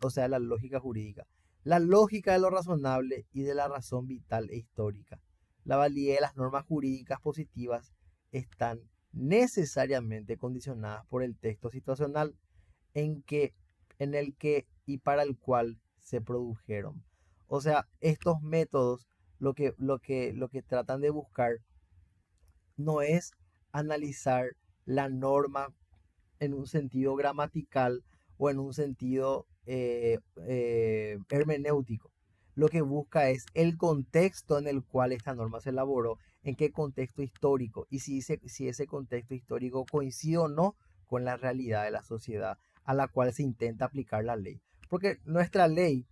o sea, la lógica jurídica, la lógica de lo razonable y de la razón vital e histórica. La validez de las normas jurídicas positivas están necesariamente condicionadas por el texto situacional en el que y para el cual se produjeron. O sea, estos métodos lo que tratan de buscar no es analizar la norma en un sentido gramatical o en un sentido hermenéutico. Lo que busca es el contexto en el cual esta norma se elaboró, en qué contexto histórico y si ese contexto histórico coincide o no con la realidad de la sociedad a la cual se intenta aplicar la ley. Porque nuestra ley,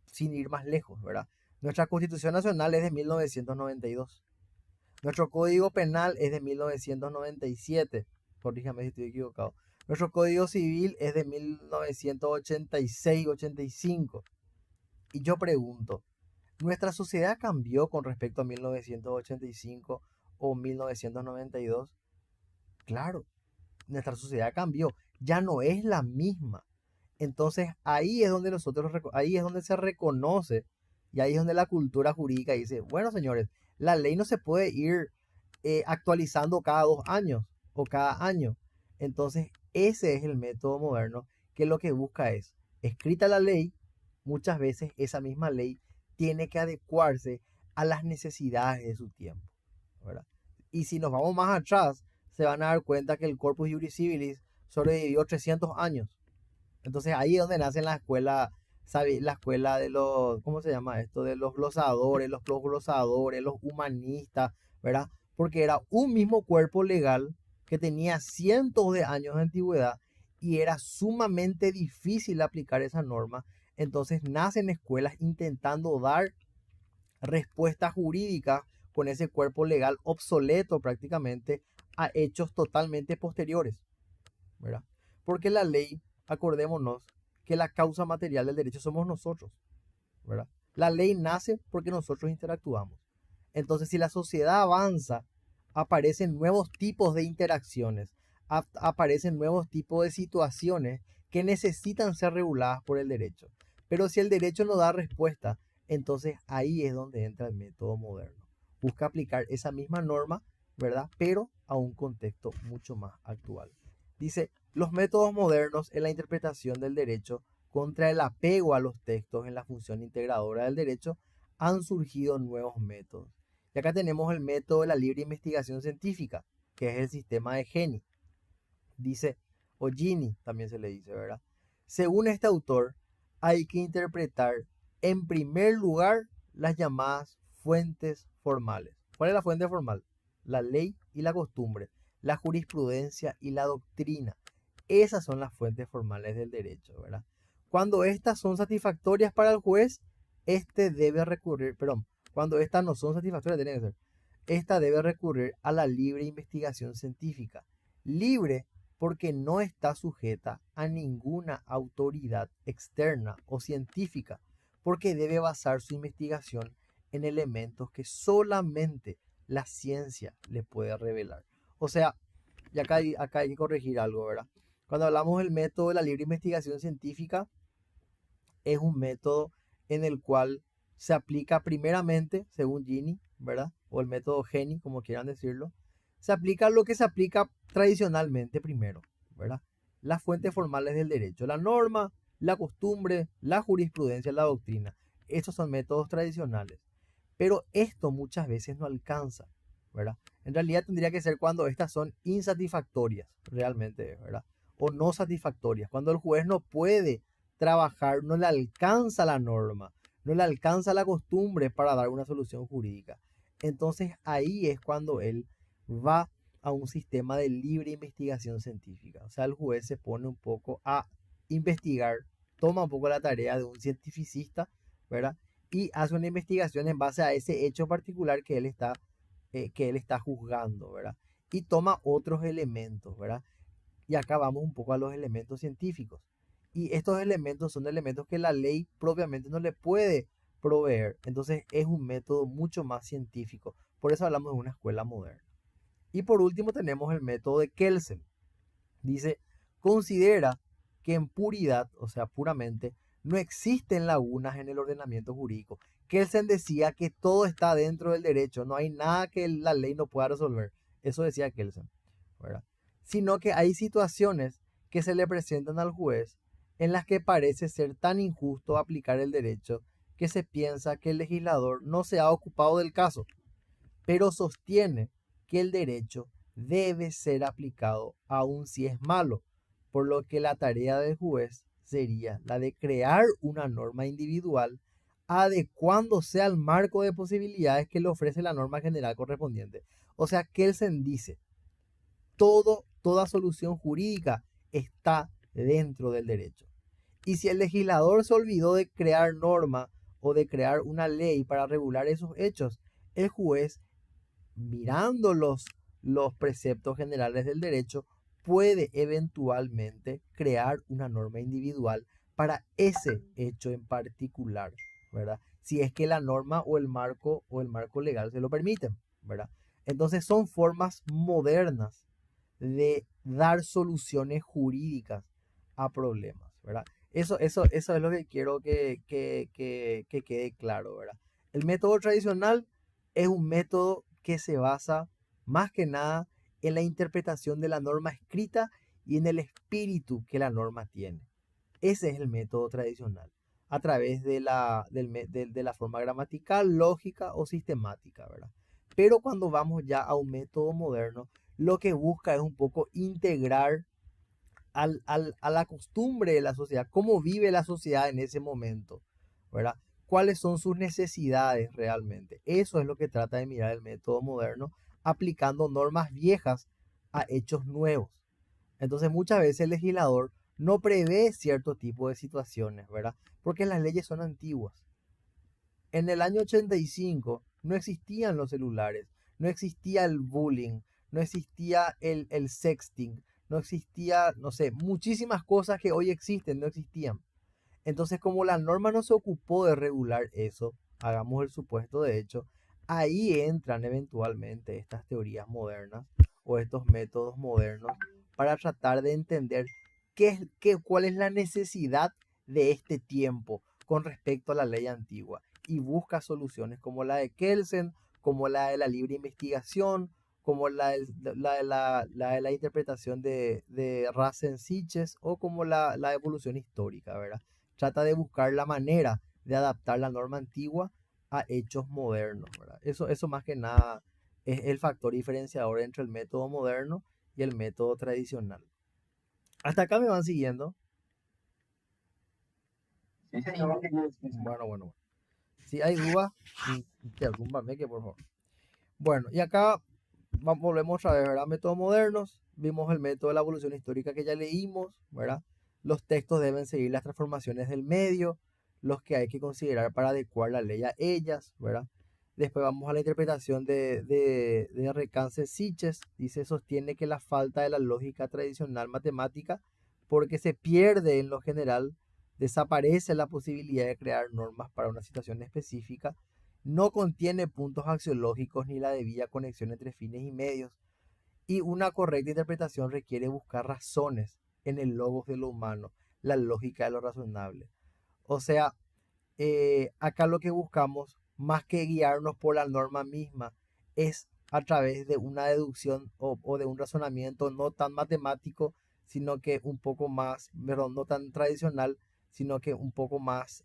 sin ir más lejos, ¿verdad? Nuestra Constitución Nacional es de 1992. Nuestro Código Penal es de 1997. Corríjame si estoy equivocado. Nuestro Código Civil es de 1986-85. Y yo pregunto, ¿nuestra sociedad cambió con respecto a 1985 o 1992? Claro, nuestra sociedad cambió, ya no es la misma. Entonces ahí es donde ahí es donde se reconoce y ahí es donde la cultura jurídica dice, bueno señores, la ley no se puede ir actualizando cada 2 años o cada año. Entonces ese es el método moderno que lo que busca es, escrita la ley, muchas veces esa misma ley tiene que adecuarse a las necesidades de su tiempo, ¿verdad? Y si nos vamos más atrás, se van a dar cuenta que el Corpus Juris Civilis sobrevivió 300 años. Entonces ahí es donde nace la escuela, ¿sabe? La escuela de los, ¿cómo se llama esto? De los glosadores, los glossadores, los humanistas, ¿verdad? Porque era un mismo cuerpo legal que tenía cientos de años de antigüedad y era sumamente difícil aplicar esa norma. Entonces nacen escuelas intentando dar respuestas jurídicas con ese cuerpo legal obsoleto prácticamente a hechos totalmente posteriores, ¿verdad? Porque la ley, acordémonos que la causa material del derecho somos nosotros, ¿verdad? La ley nace porque nosotros interactuamos. Entonces, si la sociedad avanza, aparecen nuevos tipos de interacciones, aparecen nuevos tipos de situaciones que necesitan ser reguladas por el derecho. Pero si el derecho no da respuesta, entonces ahí es donde entra el método moderno. Busca aplicar esa misma norma, ¿verdad? Pero a un contexto mucho más actual. Dice, los métodos modernos en la interpretación del derecho contra el apego a los textos en la función integradora del derecho han surgido nuevos métodos. Y acá tenemos el método de la libre investigación científica, que es el sistema de Gini. Dice, o Gini también se le dice, ¿verdad? Según este autor, hay que interpretar en primer lugar las llamadas fuentes formales. ¿Cuál es la fuente formal? La ley y la costumbre, la jurisprudencia y la doctrina. Esas son las fuentes formales del derecho, ¿verdad? Cuando estas son satisfactorias para el juez, este debe recurrir, cuando estas no son satisfactorias, tiene que ser, esta debe recurrir a la libre investigación científica. Libre porque no está sujeta a ninguna autoridad externa o científica, porque debe basar su investigación en elementos que solamente la ciencia le puede revelar. O sea, y acá hay que corregir algo, ¿verdad? Cuando hablamos del método de la libre investigación científica, es un método en el cual se aplica primeramente, según Gini, ¿verdad? O el método Gini, como quieran decirlo, se aplica lo que se aplica tradicionalmente primero, ¿verdad? Las fuentes formales del derecho, la norma, la costumbre, la jurisprudencia, la doctrina. Estos son métodos tradicionales. Pero esto muchas veces no alcanza, ¿verdad? En realidad tendría que ser cuando estas son insatisfactorias, realmente, ¿verdad? O no satisfactorias, cuando el juez no puede trabajar, no le alcanza la norma, no le alcanza la costumbre para dar una solución jurídica. Entonces ahí es cuando él va a un sistema de libre investigación científica. O sea, el juez se pone un poco a investigar, toma un poco la tarea de un cientificista, ¿verdad? Y hace una investigación en base a ese hecho particular que él está juzgando, ¿verdad? Y toma otros elementos, ¿verdad? Y acá vamos un poco a los elementos científicos. Y estos elementos son elementos que la ley propiamente no le puede proveer. Entonces es un método mucho más científico. Por eso hablamos de una escuela moderna. Y por último tenemos el método de Kelsen. Dice, considera que en puridad, o sea, puramente, no existen lagunas en el ordenamiento jurídico. Kelsen decía que todo está dentro del derecho, no hay nada que la ley no pueda resolver. Eso decía Kelsen, ¿verdad? Sino que hay situaciones que se le presentan al juez en las que parece ser tan injusto aplicar el derecho que se piensa que el legislador no se ha ocupado del caso, pero sostiene que el derecho debe ser aplicado aun si es malo, por lo que la tarea del juez sería la de crear una norma individual adecuándose al marco de posibilidades que le ofrece la norma general correspondiente. O sea, Kelsen dice, toda solución jurídica está dentro del derecho. Y si el legislador se olvidó de crear norma o de crear una ley para regular esos hechos, el juez, mirando los preceptos generales del derecho, puede eventualmente crear una norma individual para ese hecho en particular, ¿verdad? Si es que la norma o el marco legal se lo permiten, ¿verdad? Entonces son formas modernas de dar soluciones jurídicas a problemas, ¿verdad? Eso es lo que quiero que quede claro, ¿verdad? El método tradicional es un método que se basa más que nada en la interpretación de la norma escrita y en el espíritu que la norma tiene. Ese es el método tradicional, a través de la forma gramatical, lógica o sistemática, ¿verdad? Pero cuando vamos ya a un método moderno, lo que busca es un poco integrar a la costumbre de la sociedad, cómo vive la sociedad en ese momento, ¿verdad? ¿Cuáles son sus necesidades realmente? Eso es lo que trata de mirar el método moderno, aplicando normas viejas a hechos nuevos. Entonces muchas veces el legislador no prevé cierto tipo de situaciones, ¿verdad? Porque las leyes son antiguas. En el año 85 no existían los celulares, no existía el bullying, no existía el sexting, no existía, no sé, muchísimas cosas que hoy existen, no existían. Entonces, como la norma no se ocupó de regular eso, hagamos el supuesto de hecho, ahí entran eventualmente estas teorías modernas o estos métodos modernos para tratar de entender cuál es la necesidad de este tiempo con respecto a la ley antigua y busca soluciones como la de Kelsen, como la de la libre investigación, como la interpretación de Rasen-Sitches o como la evolución histórica, ¿verdad? Trata de buscar la manera de adaptar la norma antigua a hechos modernos, ¿verdad? Eso más que nada es el factor diferenciador entre el método moderno y el método tradicional. Hasta acá me van siguiendo. Sí, señor. Bueno. Si hay dudas, interrúmpame que por favor. Bueno, y acá volvemos otra vez, ¿verdad? Métodos modernos, vimos el método de la evolución histórica que ya leímos, ¿verdad? Los textos deben seguir las transformaciones del medio, los que hay que considerar para adecuar la ley a ellas, ¿verdad? Después vamos a la interpretación de Recance-Sitches. Dice, sostiene que la falta de la lógica tradicional matemática, porque se pierde en lo general, desaparece la posibilidad de crear normas para una situación específica, no contiene puntos axiológicos ni la debida conexión entre fines y medios, y una correcta interpretación requiere buscar razones en el logos de lo humano, la lógica de lo razonable. O sea, acá lo que buscamos, más que guiarnos por la norma misma, es a través de una deducción o de un razonamiento no tan matemático, sino que un poco más, perdón, no tan tradicional, sino que un poco más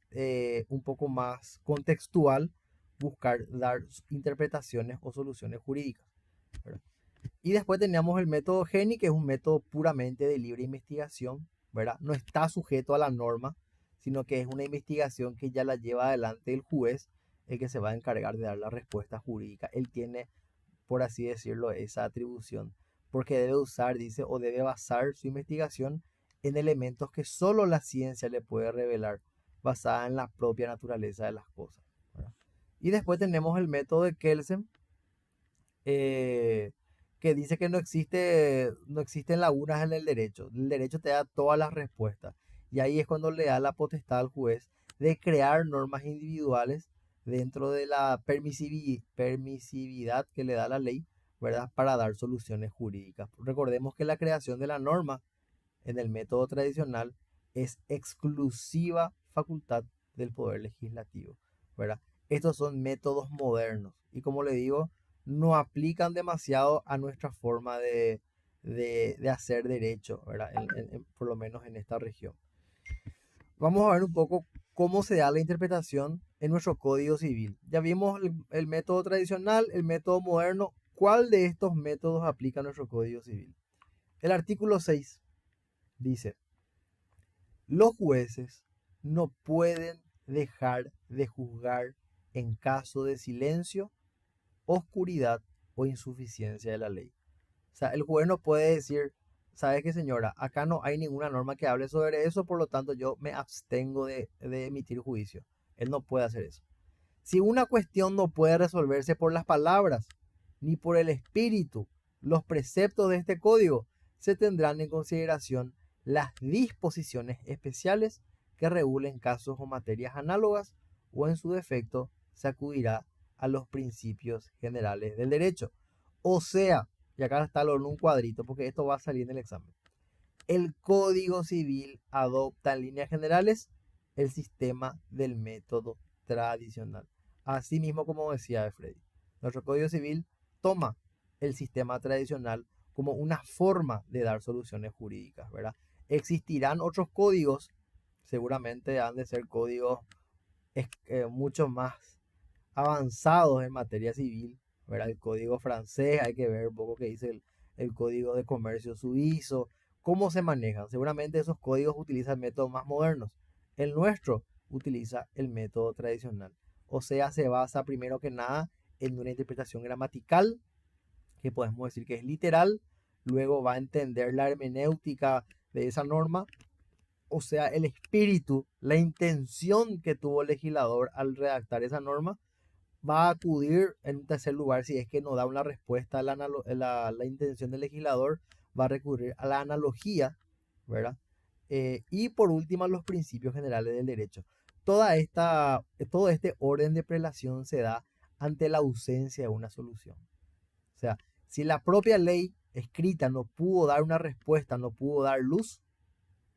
contextual, buscar dar interpretaciones o soluciones jurídicas, ¿verdad? Y después teníamos el método Geni, que es un método puramente de libre investigación, ¿verdad? No está sujeto a la norma, sino que es una investigación que ya la lleva adelante el juez, el que se va a encargar de dar la respuesta jurídica. Él tiene, por así decirlo, esa atribución, porque debe usar, dice, o debe basar su investigación en elementos que solo la ciencia le puede revelar, basada en la propia naturaleza de las cosas, ¿verdad? Y después tenemos el método de Kelsen, eh, que dice que no existen lagunas en el derecho. El derecho te da todas las respuestas. Y ahí es cuando le da la potestad al juez de crear normas individuales dentro de la permisividad que le da la ley, ¿verdad? Para dar soluciones jurídicas. Recordemos que la creación de la norma en el método tradicional es exclusiva facultad del poder legislativo, ¿verdad? Estos son métodos modernos y como le digo, no aplican demasiado a nuestra forma de hacer derecho, ¿verdad? Por lo menos en esta región. Vamos a ver un poco cómo se da la interpretación en nuestro Código Civil. Ya vimos el método tradicional, el método moderno. ¿Cuál de estos métodos aplica a nuestro Código Civil? El artículo 6 dice, los jueces no pueden dejar de juzgar en caso de silencio, oscuridad o insuficiencia de la ley. O sea, el juez no puede decir, ¿sabes qué, señora? Acá no hay ninguna norma que hable sobre eso, por lo tanto yo me abstengo de emitir juicio. Él no puede hacer eso. Si una cuestión no puede resolverse por las palabras ni por el espíritu, los preceptos de este código, se tendrán en consideración las disposiciones especiales que regulen casos o materias análogas, o en su defecto se acudirá a los principios generales del derecho. O sea, y acá está en un cuadrito porque esto va a salir en el examen. El Código Civil adopta en líneas generales el sistema del método tradicional. Así mismo como decía Freddy, nuestro Código Civil toma el sistema tradicional como una forma de dar soluciones jurídicas, ¿verdad? Existirán otros códigos, seguramente han de ser códigos mucho más avanzados en materia civil, ¿verdad? El código francés, hay que ver un poco qué dice el código de comercio suizo, cómo se manejan. Seguramente esos códigos utilizan métodos más modernos. El nuestro utiliza el método tradicional. O sea, se basa primero que nada en una interpretación gramatical, que podemos decir que es literal, luego va a entender la hermenéutica de esa norma, o sea, el espíritu, la intención que tuvo el legislador al redactar esa norma, va a acudir en un tercer lugar, si es que no da una respuesta a la intención del legislador, va a recurrir a la analogía, ¿verdad? Y por último, los principios generales del derecho. Todo este orden de prelación se da ante la ausencia de una solución. O sea, si la propia ley escrita no pudo dar una respuesta, no pudo dar luz,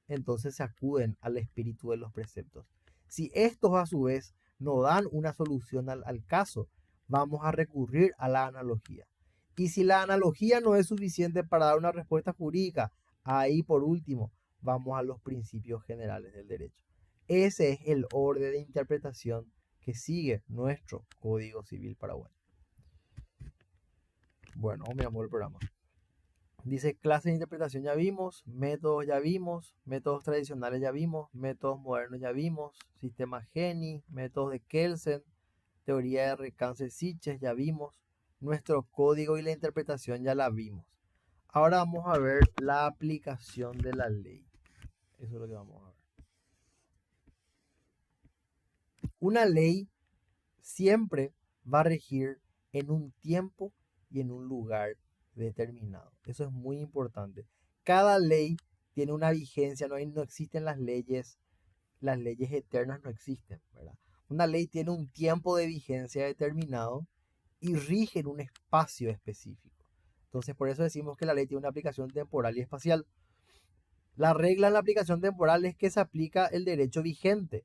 entonces se acuden al espíritu de los preceptos. Si estos a su vez no dan una solución al caso, vamos a recurrir a la analogía. Y si la analogía no es suficiente para dar una respuesta jurídica, ahí por último vamos a los principios generales del derecho. Ese es el orden de interpretación que sigue nuestro Código Civil paraguayo. Bueno, miramos el programa. Dice clases de interpretación ya vimos, métodos ya vimos, métodos tradicionales ya vimos, métodos modernos ya vimos, sistema Gini, métodos de Kelsen, teoría de Recáncer-Sitges ya vimos, nuestro código y la interpretación ya la vimos. Ahora vamos a ver la aplicación de la ley. Eso es lo que vamos a ver. Una ley siempre va a regir en un tiempo y en un lugar determinado. Eso es muy importante. Cada ley tiene una vigencia, no existen las leyes eternas no existen, ¿verdad? Una ley tiene un tiempo de vigencia determinado y rige en un espacio específico. Entonces, por eso decimos que la ley tiene una aplicación temporal y espacial. La regla en la aplicación temporal es que se aplica el derecho vigente.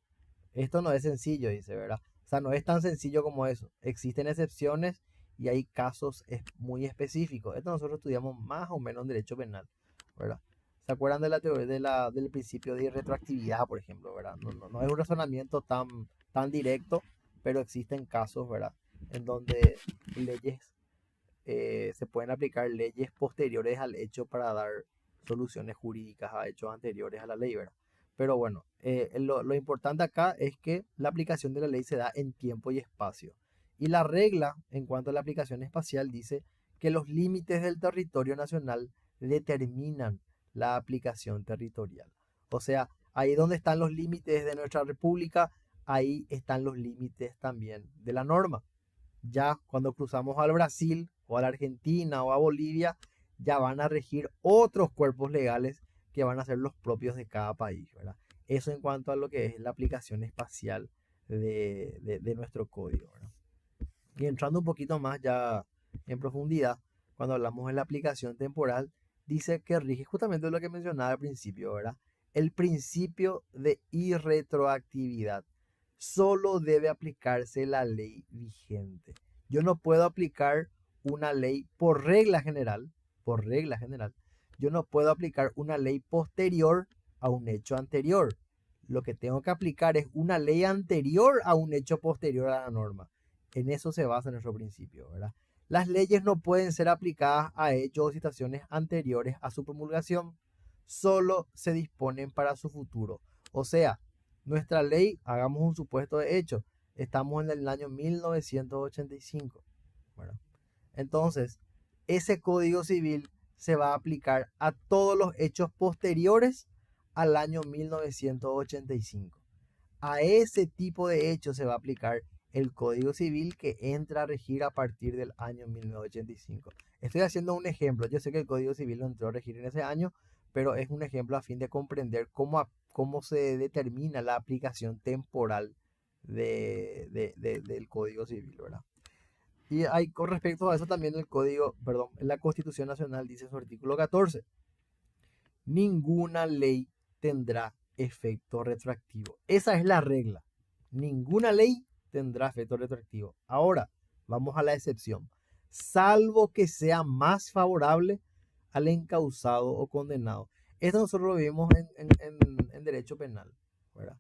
Esto no es sencillo, dice, ¿verdad? O sea, no es tan sencillo como eso. Existen excepciones y hay casos muy específicos. Esto nosotros estudiamos más o menos en derecho penal, ¿verdad? ¿Se acuerdan de la teoría del principio de irretroactividad, por ejemplo, ¿verdad? No es un razonamiento tan directo, pero existen casos, ¿verdad? En donde se pueden aplicar leyes posteriores al hecho para dar soluciones jurídicas a hechos anteriores a la ley, ¿verdad? Pero bueno, lo importante acá es que la aplicación de la ley se da en tiempo y espacio. Y la regla en cuanto a la aplicación espacial dice que los límites del territorio nacional determinan la aplicación territorial. O sea, ahí donde están los límites de nuestra república, ahí están los límites también de la norma. Ya cuando cruzamos al Brasil o a la Argentina o a Bolivia, ya van a regir otros cuerpos legales que van a ser los propios de cada país, ¿verdad? Eso en cuanto a lo que es la aplicación espacial de nuestro código, ¿verdad? Y entrando un poquito más ya en profundidad, cuando hablamos de la aplicación temporal, dice que rige justamente lo que mencionaba al principio, ¿verdad? El principio de irretroactividad. Solo debe aplicarse la ley vigente. Yo no puedo aplicar una ley por regla general, yo no puedo aplicar una ley posterior a un hecho anterior. Lo que tengo que aplicar es una ley anterior a un hecho posterior a la norma. En eso se basa nuestro principio, ¿verdad? Las leyes no pueden ser aplicadas a hechos o situaciones anteriores a su promulgación, solo se disponen para su futuro. O sea, nuestra ley, hagamos un supuesto de hecho, estamos en el año 1985, ¿verdad? Entonces, ese Código Civil se va a aplicar a todos los hechos posteriores al año 1985. A ese tipo de hechos se va a aplicar el Código Civil que entra a regir a partir del año 1985. Estoy haciendo un ejemplo. Yo sé que el Código Civil no entró a regir en ese año, pero es un ejemplo a fin de comprender cómo se determina la aplicación temporal del Código Civil, ¿verdad? Y con respecto a eso también la Constitución Nacional dice en su artículo 14, ninguna ley tendrá efecto retroactivo. Esa es la regla. Ninguna ley tendrá efecto retroactivo. Ahora, vamos a la excepción. Salvo que sea más favorable al encausado o condenado. Esto nosotros lo vimos en derecho penal, ¿verdad?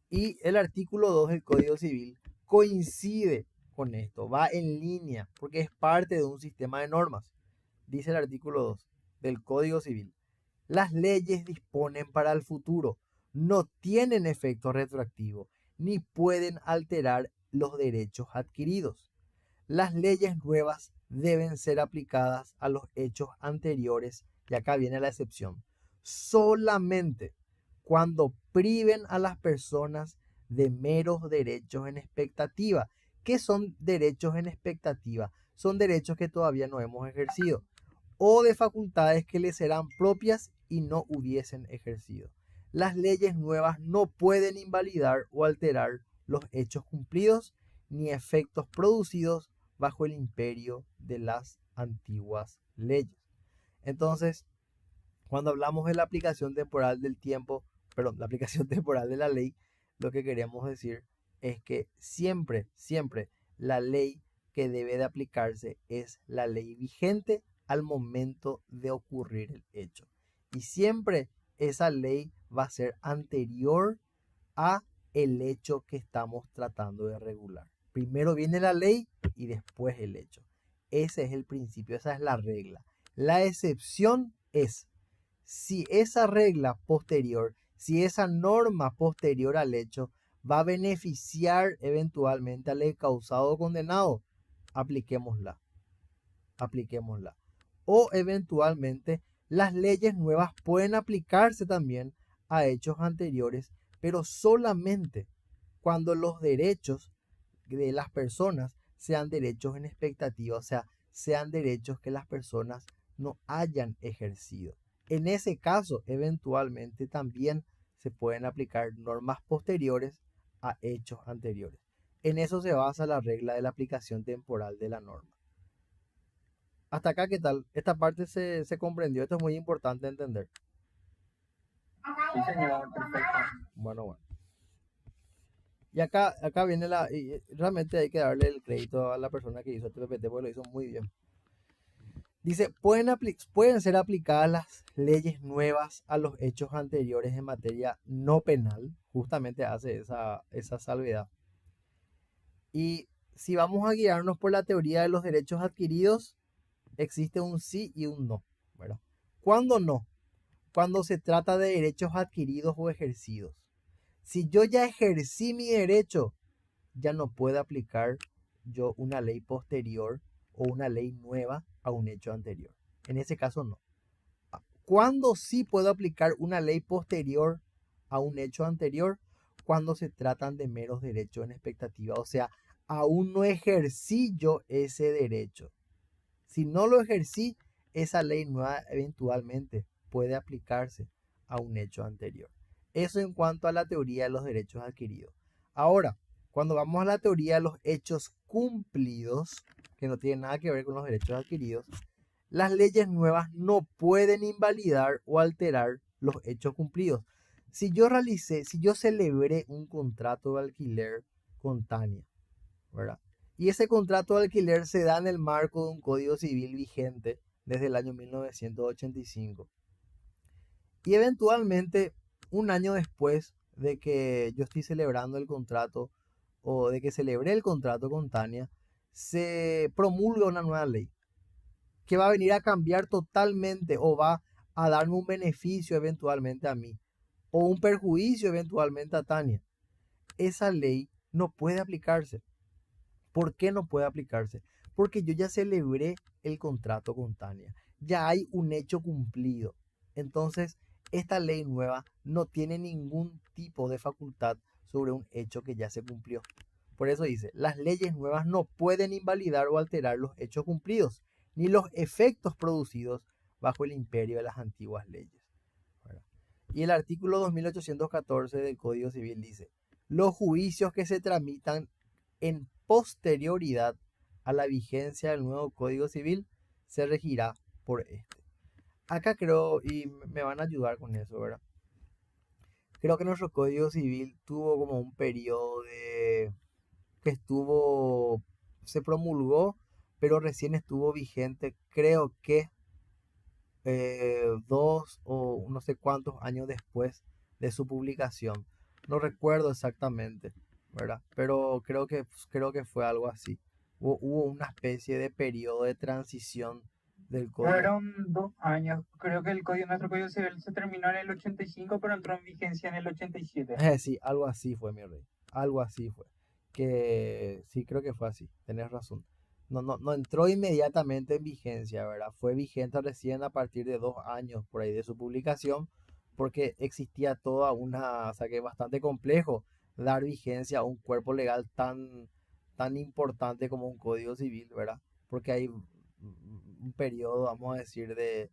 Y el artículo 2 del Código Civil coincide con esto, va en línea, porque es parte de un sistema de normas. Dice el artículo 2 del Código Civil. Las leyes disponen para el futuro, no tienen efecto retroactivo, ni pueden alterar los derechos adquiridos. Las leyes nuevas deben ser aplicadas a los hechos anteriores, y acá viene la excepción, solamente cuando priven a las personas de meros derechos en expectativa. ¿Qué son derechos en expectativa? Son derechos que todavía no hemos ejercido, o de facultades que les serán propias y no hubiesen ejercido. las leyes nuevas no pueden invalidar o alterar los hechos cumplidos ni efectos producidos bajo el imperio de las antiguas leyes. Entonces, cuando hablamos de la aplicación temporal del tiempo, perdón, la aplicación temporal de la ley, lo que queremos decir es que siempre, siempre la ley que debe de aplicarse es la ley vigente al momento de ocurrir el hecho. Y siempre esa ley va a ser anterior a el hecho que estamos tratando de regular. Primero viene la ley y después el hecho. Ese es el principio, esa es la regla. La excepción es si esa regla posterior, si esa norma posterior al hecho va a beneficiar eventualmente al causado o condenado, apliquémosla, apliquémosla. O eventualmente las leyes nuevas pueden aplicarse también a hechos anteriores, pero solamente cuando los derechos de las personas sean derechos en expectativa, o sea, sean derechos que las personas no hayan ejercido. En ese caso, eventualmente también se pueden aplicar normas posteriores a hechos anteriores. En eso se basa la regla de la aplicación temporal de la norma. Hasta acá, ¿qué tal? Esta parte se comprendió. Esto es muy importante entender. Sí, señor, perfecto. Bueno. Y acá viene y realmente hay que darle el crédito a la persona que hizo este PPT porque lo hizo muy bien. Dice, pueden ser aplicadas las leyes nuevas a los hechos anteriores en materia no penal. Justamente hace esa salvedad. Y si vamos a guiarnos por la teoría de los derechos adquiridos, existe un sí y un no, ¿verdad? ¿Cuándo no? Cuando se trata de derechos adquiridos o ejercidos. Si yo ya ejercí mi derecho, ya no puedo aplicar yo una ley posterior o una ley nueva a un hecho anterior. En ese caso no. ¿Cuándo sí puedo aplicar una ley posterior a un hecho anterior? Cuando se tratan de meros derechos en expectativa. O sea, aún no ejercí yo ese derecho. Si no lo ejercí, esa ley nueva eventualmente puede aplicarse a un hecho anterior. Eso en cuanto a la teoría de los derechos adquiridos. Ahora, cuando vamos a la teoría de los hechos cumplidos, que no tiene nada que ver con los derechos adquiridos, las leyes nuevas no pueden invalidar o alterar los hechos cumplidos. Si yo celebré un contrato de alquiler con Tania, ¿verdad? Y ese contrato de alquiler se da en el marco de un código civil vigente desde el año 1985. Y eventualmente, un año después de que yo estoy celebrando el contrato o de que celebré el contrato con Tania, se promulga una nueva ley que va a venir a cambiar totalmente o va a darme un beneficio eventualmente a mí o un perjuicio eventualmente a Tania. Esa ley no puede aplicarse. ¿Por qué no puede aplicarse? Porque yo ya celebré el contrato con Tania. Ya hay un hecho cumplido. Entonces, esta ley nueva no tiene ningún tipo de facultad sobre un hecho que ya se cumplió. Por eso dice, las leyes nuevas no pueden invalidar o alterar los hechos cumplidos, ni los efectos producidos bajo el imperio de las antiguas leyes. ¿Verdad? Y el artículo 2814 del Código Civil dice, los juicios que se tramitan en posterioridad a la vigencia del nuevo Código Civil se regirá por este. Acá creo, y me van a ayudar con eso, ¿verdad? Creo que nuestro Código Civil tuvo como un periodo que se promulgó, pero recién estuvo vigente, creo que 2 o no sé cuántos años después de su publicación. No recuerdo exactamente, ¿verdad? Pero creo que fue algo así. Hubo una especie de periodo de transición del código. Fueron 2 años. Creo que nuestro código civil se terminó en el 85, pero entró en vigencia en el 87. Sí, algo así fue, mi rey. Algo así fue. Que sí, creo que fue así. Tenés razón. No entró inmediatamente en vigencia, ¿verdad? Fue vigente recién a partir de 2 años por ahí de su publicación, porque existía toda o sea que es bastante complejo dar vigencia a un cuerpo legal tan importante como un código civil, ¿verdad? Porque hay un periodo, vamos a decir, de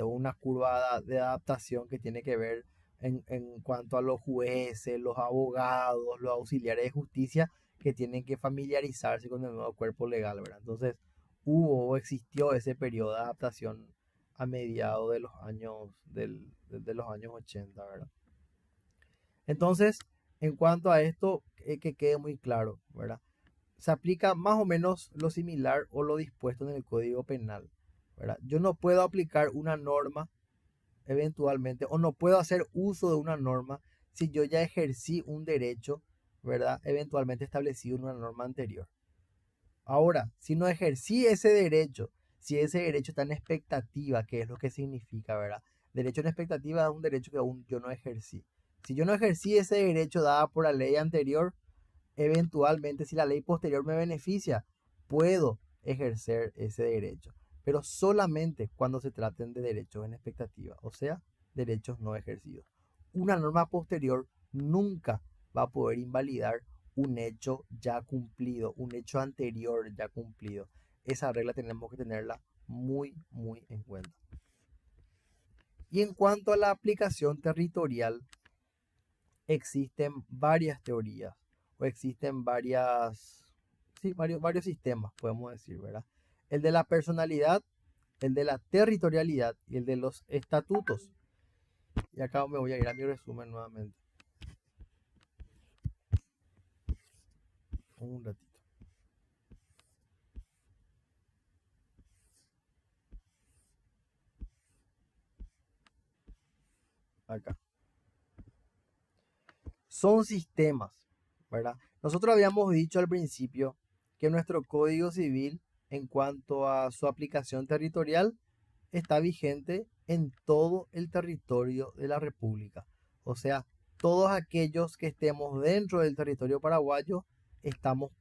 una curva de adaptación que tiene que ver en cuanto a los jueces, los abogados, los auxiliares de justicia que tienen que familiarizarse con el nuevo cuerpo legal, ¿verdad? Entonces, hubo o existió ese periodo de adaptación a mediados de los años, de los años 80, ¿verdad? Entonces, en cuanto a esto, que quede muy claro, ¿verdad? Se aplica más o menos lo similar o lo dispuesto en el Código Penal, ¿verdad? Yo no puedo aplicar una norma eventualmente o no puedo hacer uso de una norma si yo ya ejercí un derecho, ¿verdad? Eventualmente establecido en una norma anterior. Ahora, si no ejercí ese derecho, si ese derecho está en expectativa, ¿qué es lo que significa, verdad? Derecho en expectativa es un derecho que aún yo no ejercí. Si yo no ejercí ese derecho dado por la ley anterior, eventualmente, si la ley posterior me beneficia, puedo ejercer ese derecho, pero solamente cuando se traten de derechos en expectativa, o sea, derechos no ejercidos. Una norma posterior nunca va a poder invalidar un hecho ya cumplido, un hecho anterior ya cumplido. Esa regla tenemos que tenerla muy, muy en cuenta. Y en cuanto a la aplicación territorial, existen varias teorías o existen varios sistemas, podemos decir, ¿verdad? El de la personalidad, el de la territorialidad y el de los estatutos. Y acá me voy a ir a mi resumen nuevamente. Un ratito. Acá. Son sistemas, ¿verdad? Nosotros habíamos dicho al principio que nuestro Código Civil, en cuanto a su aplicación territorial, está vigente en todo el territorio de la República. O sea, todos aquellos que estemos dentro del territorio paraguayo estamos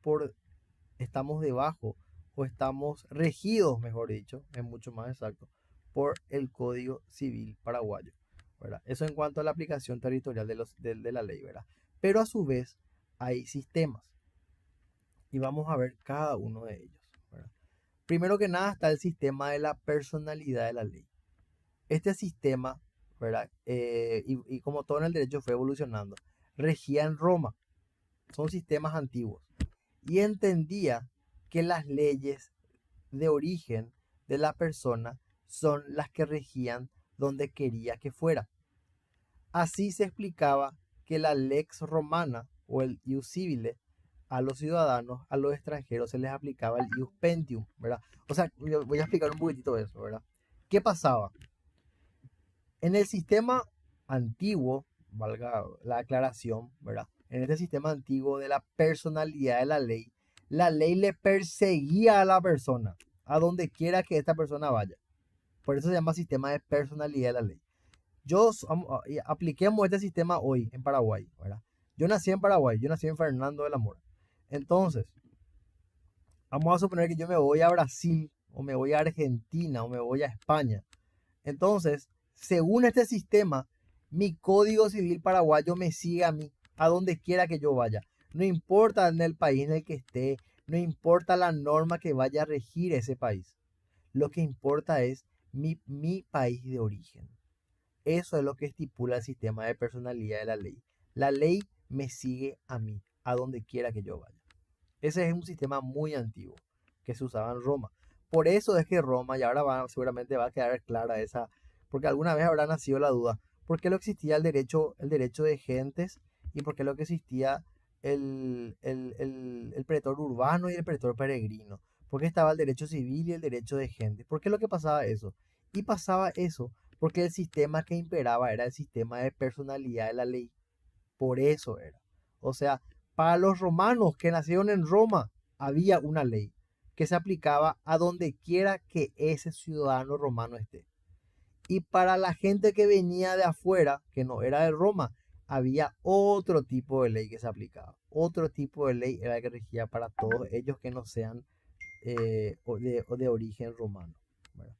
debajo o estamos regidos, mejor dicho, es mucho más exacto, por el Código Civil paraguayo, ¿verdad? Eso en cuanto a la aplicación territorial de la ley, ¿verdad? Pero a su vez hay sistemas y vamos a ver cada uno de ellos, ¿verdad? Primero que nada está el sistema de la personalidad de la ley. Este sistema, ¿verdad? Y como todo en el derecho fue evolucionando, regía en Roma. Son sistemas antiguos. Y entendía que las leyes de origen de la persona son las que regían donde quería que fuera. Así se explicaba que la lex romana o el ius civile a los ciudadanos, a los extranjeros se les aplicaba el ius pentium, ¿verdad? O sea, voy a explicar un poquitito eso, ¿verdad? ¿Qué pasaba? En el sistema antiguo, valga la aclaración, ¿verdad? En este sistema antiguo de la personalidad de la ley le perseguía a la persona, a donde quiera que esta persona vaya. Por eso se llama sistema de personalidad de la ley. Apliquemos este sistema hoy en Paraguay, ¿verdad? Yo nací en Paraguay, yo nací en Fernando de la Mora. Entonces, vamos a suponer que yo me voy a Brasil, o me voy a Argentina, o me voy a España. Entonces, según este sistema, mi Código Civil paraguayo me sigue a mí, a donde quiera que yo vaya. No importa en el país en el que esté, no importa la norma que vaya a regir ese país. Lo que importa es mi país de origen. Eso es lo que estipula el sistema de personalidad de la ley. La ley me sigue a mí, a donde quiera que yo vaya. Ese es un sistema muy antiguo que se usaba en Roma. Por eso es que Roma, y ahora seguramente va a quedar clara esa, porque alguna vez habrá nacido la duda, ¿por qué no existía el derecho de gentes y por qué no existía el pretor urbano y el pretor peregrino? ¿Por qué estaba el derecho civil y el derecho de gente? ¿Por qué lo que pasaba eso? Y pasaba eso porque el sistema que imperaba era el sistema de personalidad de la ley. Por eso era. O sea, para los romanos que nacieron en Roma, había una ley que se aplicaba a donde quiera que ese ciudadano romano esté. Y para la gente que venía de afuera, que no era de Roma, había otro tipo de ley que se aplicaba. Otro tipo de ley era el que regía para todos ellos que no sean o de origen romano, ¿verdad?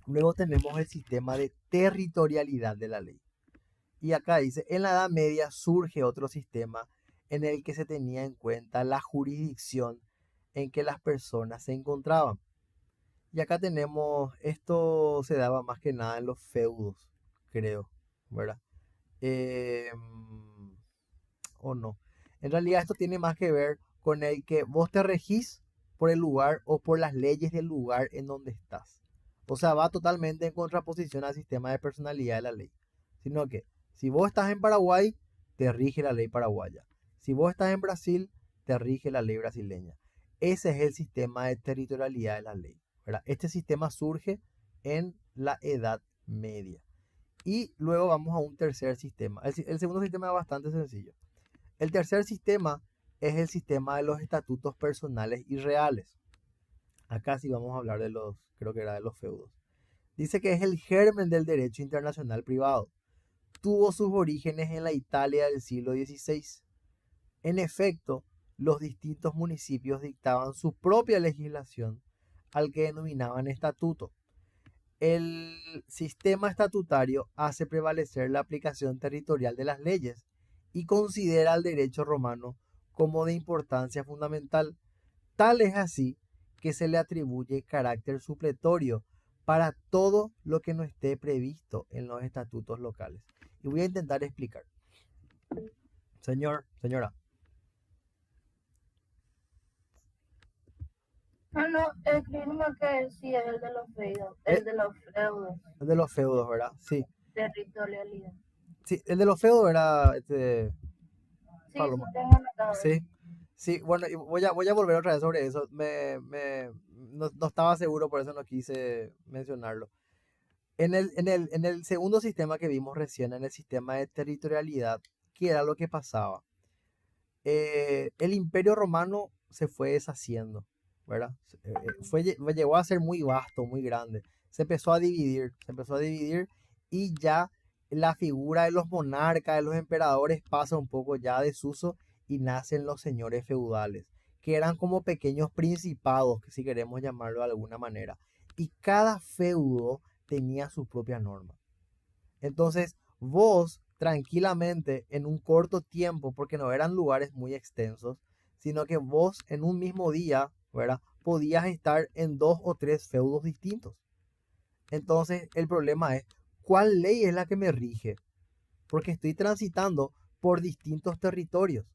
Luego tenemos el sistema de territorialidad de la ley. Y acá dice, en la Edad Media surge otro sistema en el que se tenía en cuenta la jurisdicción en que las personas se encontraban. Y acá tenemos, esto se daba más que nada en los feudos, creo, ¿verdad? O no. En realidad esto tiene más que ver con el que vos te regís por el lugar o por las leyes del lugar en donde estás. O sea, va totalmente en contraposición al sistema de personalidad de la ley. Sino que si vos estás en Paraguay, te rige la ley paraguaya. Si vos estás en Brasil, te rige la ley brasileña. Ese es el sistema de territorialidad de la ley, ¿verdad? Este sistema surge en la Edad Media. Y luego vamos a un tercer sistema. El segundo sistema es bastante sencillo. El tercer sistema es el sistema de los estatutos personales y reales. Acá sí vamos a hablar de los, creo que era de los feudos. Dice que es el germen del derecho internacional privado. Tuvo sus orígenes en la Italia del siglo XVI. En efecto, los distintos municipios dictaban su propia legislación, al que denominaban estatuto. El sistema estatutario hace prevalecer la aplicación territorial de las leyes y considera el derecho romano como de importancia fundamental. Tal es así que se le atribuye carácter supletorio para todo lo que no esté previsto en los estatutos locales. Y voy a intentar explicar. Señora. Ah, no, escribimos que sí es el de los feudos, ¿Eh? el de los feudos, El de los feudos, ¿verdad? Sí. territorialidad. Sí, el de los feudos era Sí, Paloma. sí, tengo anotado. Sí. Sí, bueno, y voy a volver otra vez sobre eso. No estaba seguro, por eso no quise mencionarlo. En el segundo sistema que vimos recién, en el sistema de territorialidad, ¿qué era lo que pasaba? El Imperio Romano se fue deshaciendo, ¿verdad? Llegó a ser muy vasto, muy grande. Se empezó a dividir y ya la figura de los monarcas, de los emperadores pasa un poco ya a desuso y nacen los señores feudales, que eran como pequeños principados, si queremos llamarlo de alguna manera. Y cada feudo tenía su propia norma. Entonces, vos tranquilamente en un corto tiempo, porque no eran lugares muy extensos, sino que vos en un mismo día, ¿verdad? Podías estar en 2 o 3 feudos distintos. Entonces, el problema es, ¿cuál ley es la que me rige? Porque estoy transitando por distintos territorios,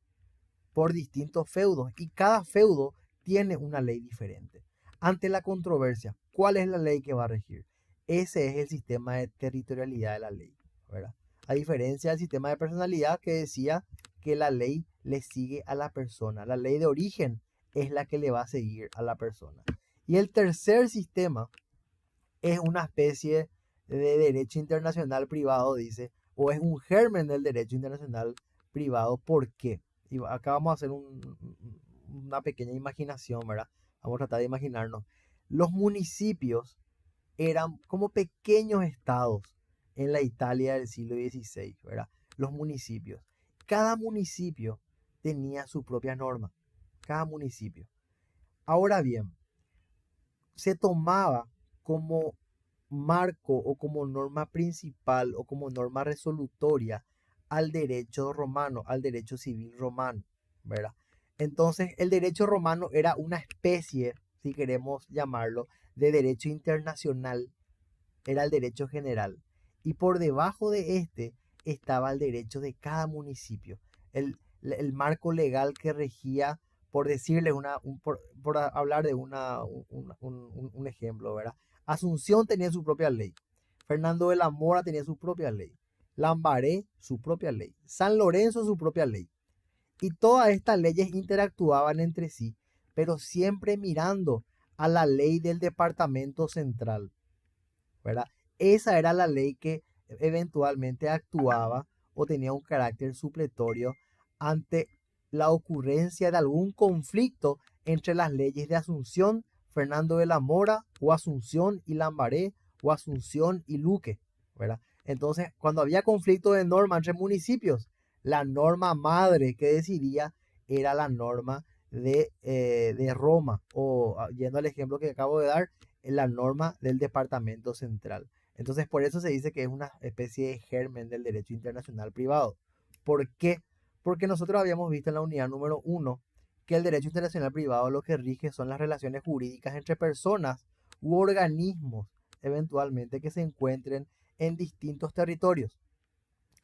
por distintos feudos, y cada feudo tiene una ley diferente. Ante la controversia, ¿cuál es la ley que va a regir? Ese es el sistema de territorialidad de la ley, ¿verdad? A diferencia del sistema de personalidad que decía que la ley le sigue a la persona. La ley de origen es la que le va a seguir a la persona. Y el tercer sistema es una especie de derecho internacional privado, dice, o es un germen del derecho internacional privado. ¿Por qué? Y acá vamos a hacer una pequeña imaginación, ¿verdad? Vamos a tratar de imaginarnos. Los municipios eran como pequeños estados en la Italia del siglo XVI, ¿verdad? Los municipios. Cada municipio tenía su propia norma. Cada municipio. Ahora bien, se tomaba como marco o como norma principal o como norma resolutoria al derecho romano, al derecho civil romano, ¿verdad? Entonces, el derecho romano era una especie, si queremos llamarlo, de derecho internacional, era el derecho general. Y por debajo de este estaba el derecho de cada municipio, el marco legal que regía, por decirle por hablar de un ejemplo, ¿verdad? Asunción tenía su propia ley, Fernando de la Mora tenía su propia ley, Lambaré su propia ley, San Lorenzo su propia ley. Y todas estas leyes interactuaban entre sí, pero siempre mirando a la ley del departamento central, ¿verdad? Esa era la ley que eventualmente actuaba o tenía un carácter supletorio ante la ocurrencia de algún conflicto entre las leyes de Asunción, Fernando de la Mora, o Asunción y Lambaré, o Asunción y Luque, ¿verdad? Entonces, cuando había conflicto de norma entre municipios, la norma madre que decidía era la norma de Roma, o yendo al ejemplo que acabo de dar, la norma del departamento central. Entonces, por eso se dice que es una especie de germen del derecho internacional privado. ¿Por qué? Porque nosotros habíamos visto en la unidad número 1 que el derecho internacional privado lo que rige son las relaciones jurídicas entre personas u organismos, eventualmente, que se encuentren en distintos territorios.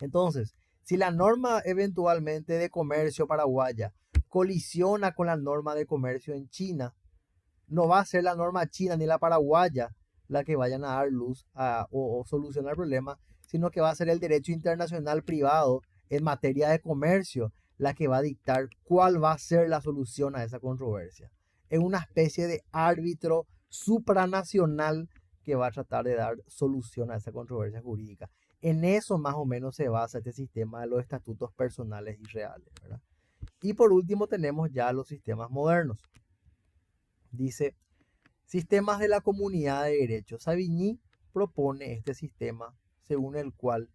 Entonces, si la norma eventualmente de comercio paraguaya colisiona con la norma de comercio en China, no va a ser la norma china ni la paraguaya la que vayan a dar luz o solucionar el problema, sino que va a ser el derecho internacional privado en materia de comercio la que va a dictar cuál va a ser la solución a esa controversia. Es una especie de árbitro supranacional que va a tratar de dar solución a esa controversia jurídica. En eso más o menos se basa este sistema de los estatutos personales y reales, ¿verdad? Y por último tenemos ya los sistemas modernos. Dice, sistemas de la comunidad de derechos. Savigny propone este sistema según el cual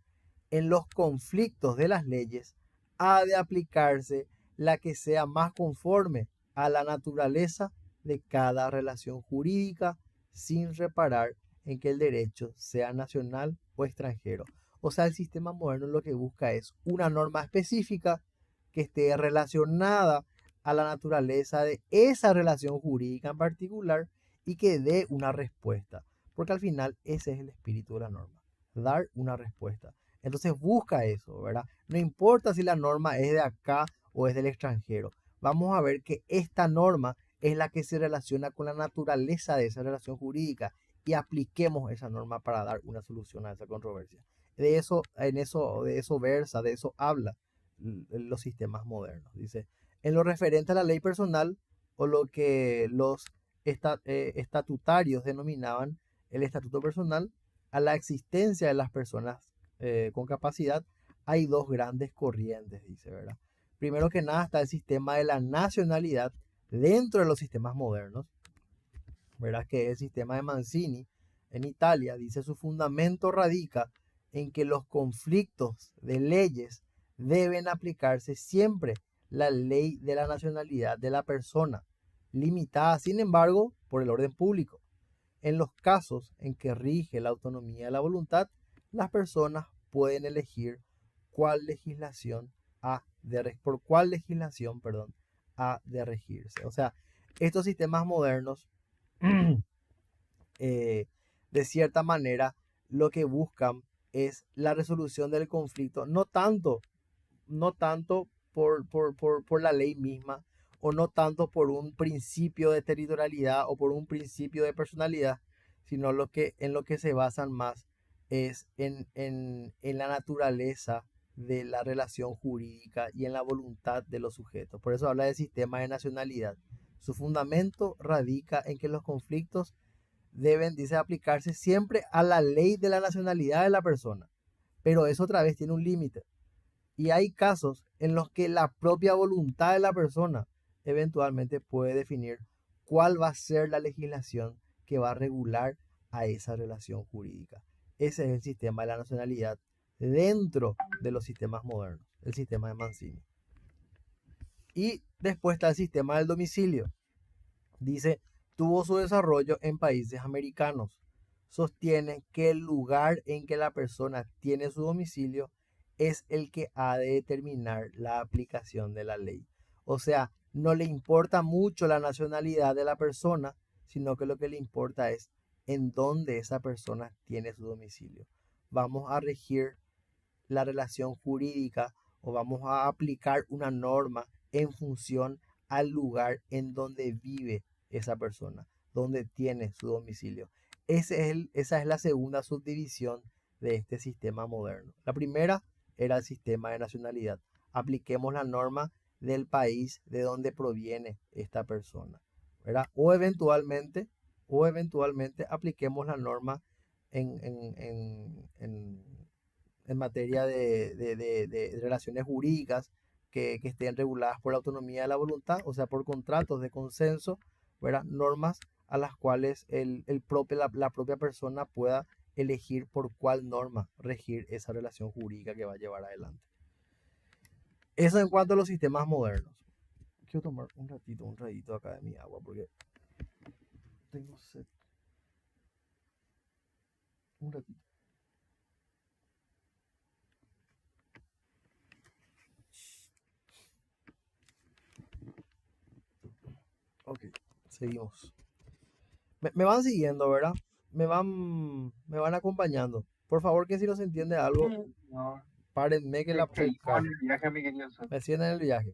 en los conflictos de las leyes ha de aplicarse la que sea más conforme a la naturaleza de cada relación jurídica sin reparar en que el derecho sea nacional o extranjero. O sea, el sistema moderno lo que busca es una norma específica que esté relacionada a la naturaleza de esa relación jurídica en particular y que dé una respuesta. Porque al final ese es el espíritu de la norma, dar una respuesta. Entonces busca eso, ¿verdad? No importa si la norma es de acá o es del extranjero. Vamos a ver que esta norma es la que se relaciona con la naturaleza de esa relación jurídica y apliquemos esa norma para dar una solución a esa controversia. De eso versa, de eso habla los sistemas modernos. Dice, en lo referente a la ley personal o lo que los estatutarios denominaban el estatuto personal, a la existencia de las personas con capacidad, hay dos grandes corrientes, dice, ¿verdad? Primero que nada está el sistema de la nacionalidad dentro de los sistemas modernos, ¿verdad? Que es el sistema de Mancini en Italia. Dice, su fundamento radica en que los conflictos de leyes deben aplicarse siempre la ley de la nacionalidad de la persona, limitada, sin embargo, por el orden público. En los casos en que rige la autonomía de la voluntad, las personas pueden elegir por cuál legislación, ha de regirse. O sea, estos sistemas modernos, de cierta manera, lo que buscan es la resolución del conflicto, no tanto por la ley misma, o no tanto por un principio de territorialidad o por un principio de personalidad, sino en lo que se basan más es en la naturaleza de la relación jurídica y en la voluntad de los sujetos. Por eso habla de sistema de nacionalidad. Su fundamento radica en que los conflictos deben, dice, aplicarse siempre a la ley de la nacionalidad de la persona. Pero eso otra vez tiene un límite. Y hay casos en los que la propia voluntad de la persona eventualmente puede definir cuál va a ser la legislación que va a regular a esa relación jurídica. Ese es el sistema de la nacionalidad dentro de los sistemas modernos, el sistema de Mancini. Y después está el sistema del domicilio. Dice, tuvo su desarrollo en países americanos. Sostiene que el lugar en que la persona tiene su domicilio es el que ha de determinar la aplicación de la ley. O sea, no le importa mucho la nacionalidad de la persona, sino que lo que le importa es en dónde esa persona tiene su domicilio. Vamos a regir la relación jurídica o vamos a aplicar una norma en función al lugar en donde vive esa persona, donde tiene su domicilio. Esa es la segunda subdivisión de este sistema moderno. La primera era el sistema de nacionalidad. Apliquemos la norma del país de donde proviene esta persona, ¿verdad? O eventualmente apliquemos la norma en materia de relaciones jurídicas que estén reguladas por la autonomía de la voluntad, o sea, por contratos de consenso, ¿verdad? Normas a las cuales la propia persona pueda elegir por cuál norma regir esa relación jurídica que va a llevar adelante. Eso en cuanto a los sistemas modernos. Quiero tomar un ratito acá de mi agua porque tengo sed. Un ratito. Ok, seguimos. Me van siguiendo, ¿verdad? Me van acompañando. Por favor, que si no se entiende algo, No, párenme que la seguimos en carga. el viaje, Miguel y el Sol. Me siguen en el viaje.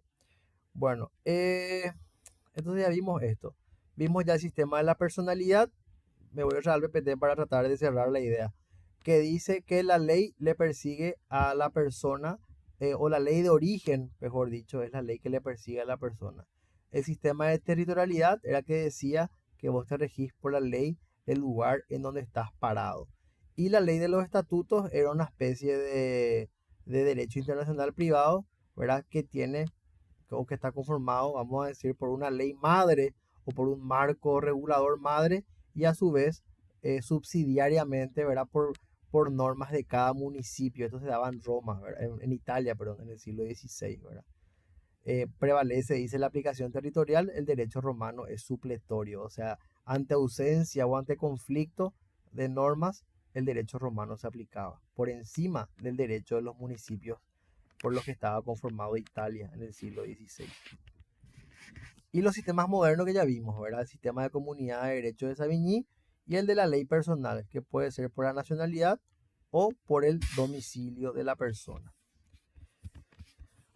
Bueno, entonces ya vimos esto. Vimos ya el sistema de la personalidad. Me voy a usar al PPT para tratar de cerrar la idea. Que dice que la ley le persigue a la persona, o la ley de origen, mejor dicho, es la ley que le persigue a la persona. El sistema de territorialidad era que decía que vos te regís por la ley del lugar en donde estás parado. Y la ley de los estatutos era una especie de derecho internacional privado, ¿verdad? Que tiene o que está conformado, vamos a decir, por una ley madre o por un marco regulador madre y a su vez subsidiariamente, ¿verdad? Por normas de cada municipio. Esto se daba en Roma, ¿verdad? En Italia, perdón, en el siglo XVI, ¿verdad? Prevalece, dice la aplicación territorial, el derecho romano es supletorio, o sea, ante ausencia o ante conflicto de normas, el derecho romano se aplicaba por encima del derecho de los municipios por los que estaba conformado Italia en el siglo XVI. Y los sistemas modernos que ya vimos, ¿verdad? El sistema de comunidad de derecho de Savigny y el de la ley personal, que puede ser por la nacionalidad o por el domicilio de la persona.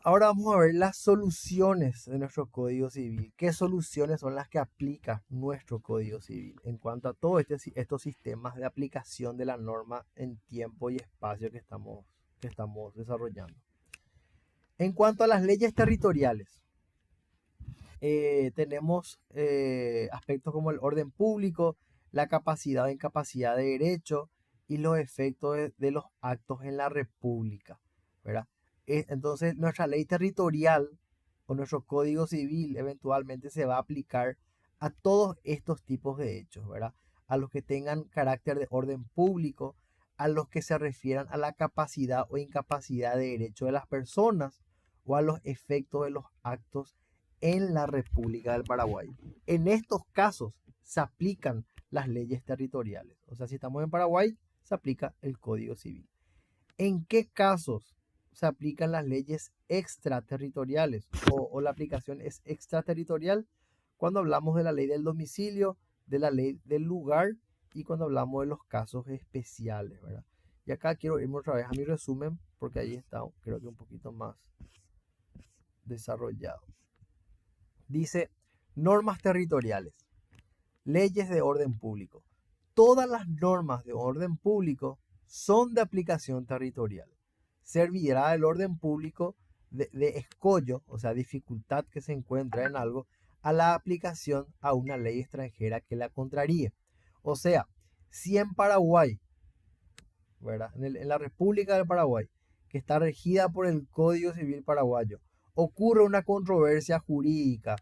Ahora vamos a ver las soluciones de nuestro Código Civil. ¿Qué soluciones son las que aplica nuestro Código Civil en cuanto a todos estos sistemas de aplicación de la norma en tiempo y espacio que estamos desarrollando? En cuanto a las leyes territoriales, tenemos aspectos como el orden público, la capacidad o incapacidad de derecho y los efectos de los actos en la República, ¿verdad? Entonces, nuestra ley territorial o nuestro Código Civil eventualmente se va a aplicar a todos estos tipos de hechos, ¿verdad? A los que tengan carácter de orden público, a los que se refieran a la capacidad o incapacidad de derecho de las personas o a los efectos de los actos en la República del Paraguay. En estos casos se aplican las leyes territoriales. O sea, si estamos en Paraguay, se aplica el Código Civil. ¿En qué casos se aplican las leyes extraterritoriales o la aplicación es extraterritorial? Cuando hablamos de la ley del domicilio, de la ley del lugar y cuando hablamos de los casos especiales, ¿verdad? Y acá quiero irme otra vez a mi resumen porque ahí está, creo que un poquito más desarrollado. Dice, normas territoriales, leyes de orden público. Todas las normas de orden público son de aplicación territorial. Servirá el orden público de escollo, o sea, dificultad que se encuentra en algo, a la aplicación a una ley extranjera que la contraríe. O sea, si en Paraguay, ¿verdad? En la República del Paraguay, que está regida por el Código Civil paraguayo, ocurre una controversia jurídica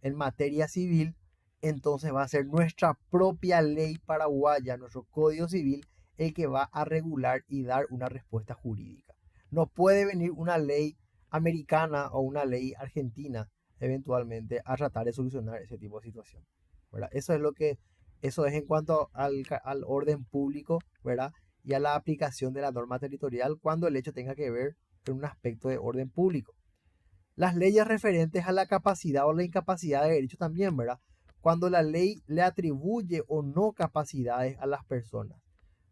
en materia civil, entonces va a ser nuestra propia ley paraguaya, nuestro Código Civil, el que va a regular y dar una respuesta jurídica. No puede venir una ley americana o una ley argentina eventualmente a tratar de solucionar ese tipo de situación, ¿verdad? Eso es en cuanto al orden público, ¿verdad? Y a la aplicación de la norma territorial cuando el hecho tenga que ver con un aspecto de orden público. Las leyes referentes a la capacidad o la incapacidad de derecho también, ¿verdad? Cuando la ley le atribuye o no capacidades a las personas,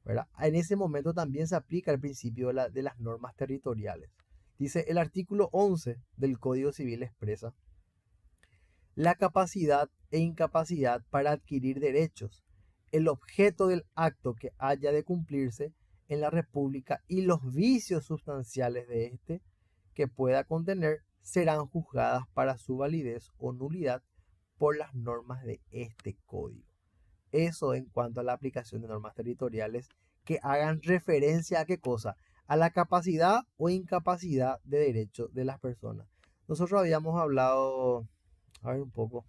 ¿verdad? En ese momento también se aplica el principio de las normas territoriales. Dice el artículo 11 del Código Civil expresa la capacidad e incapacidad para adquirir derechos, el objeto del acto que haya de cumplirse en la República y los vicios sustanciales de este que pueda contener serán juzgadas para su validez o nulidad por las normas de este código. Eso en cuanto a la aplicación de normas territoriales que hagan referencia a qué cosa, a la capacidad o incapacidad de derecho de las personas. Nosotros habíamos hablado, a ver un poco,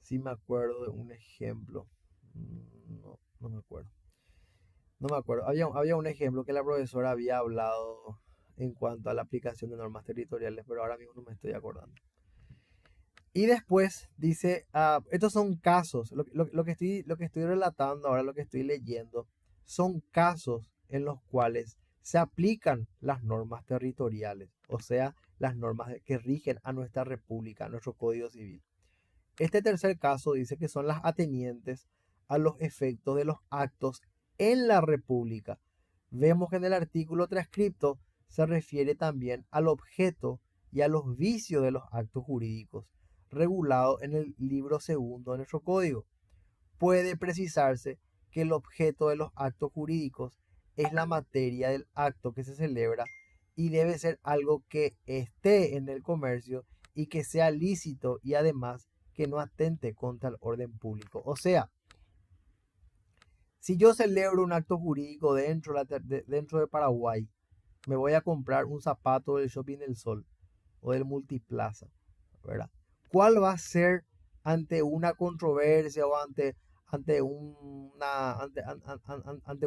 si me acuerdo de un ejemplo. No me acuerdo. No me acuerdo. Había un ejemplo que la profesora había hablado en cuanto a la aplicación de normas territoriales, pero ahora mismo no me estoy acordando. Y después dice, estos son casos, lo que estoy relatando ahora, lo que estoy leyendo, son casos en los cuales se aplican las normas territoriales, o sea, las normas que rigen a nuestra república, a nuestro Código Civil. Este tercer caso dice que son las atenientes a los efectos de los actos en la República. Vemos que en el artículo transcripto se refiere también al objeto y a los vicios de los actos jurídicos, regulado en el libro segundo de nuestro código. Puede precisarse que el objeto de los actos jurídicos es la materia del acto que se celebra y debe ser algo que esté en el comercio y que sea lícito y además que no atente contra el orden público. O sea, si yo celebro un acto jurídico dentro de Paraguay, me voy a comprar un zapato del Shopping del Sol o del Multiplaza, ¿verdad? ¿Cuál va a ser ante una controversia o ante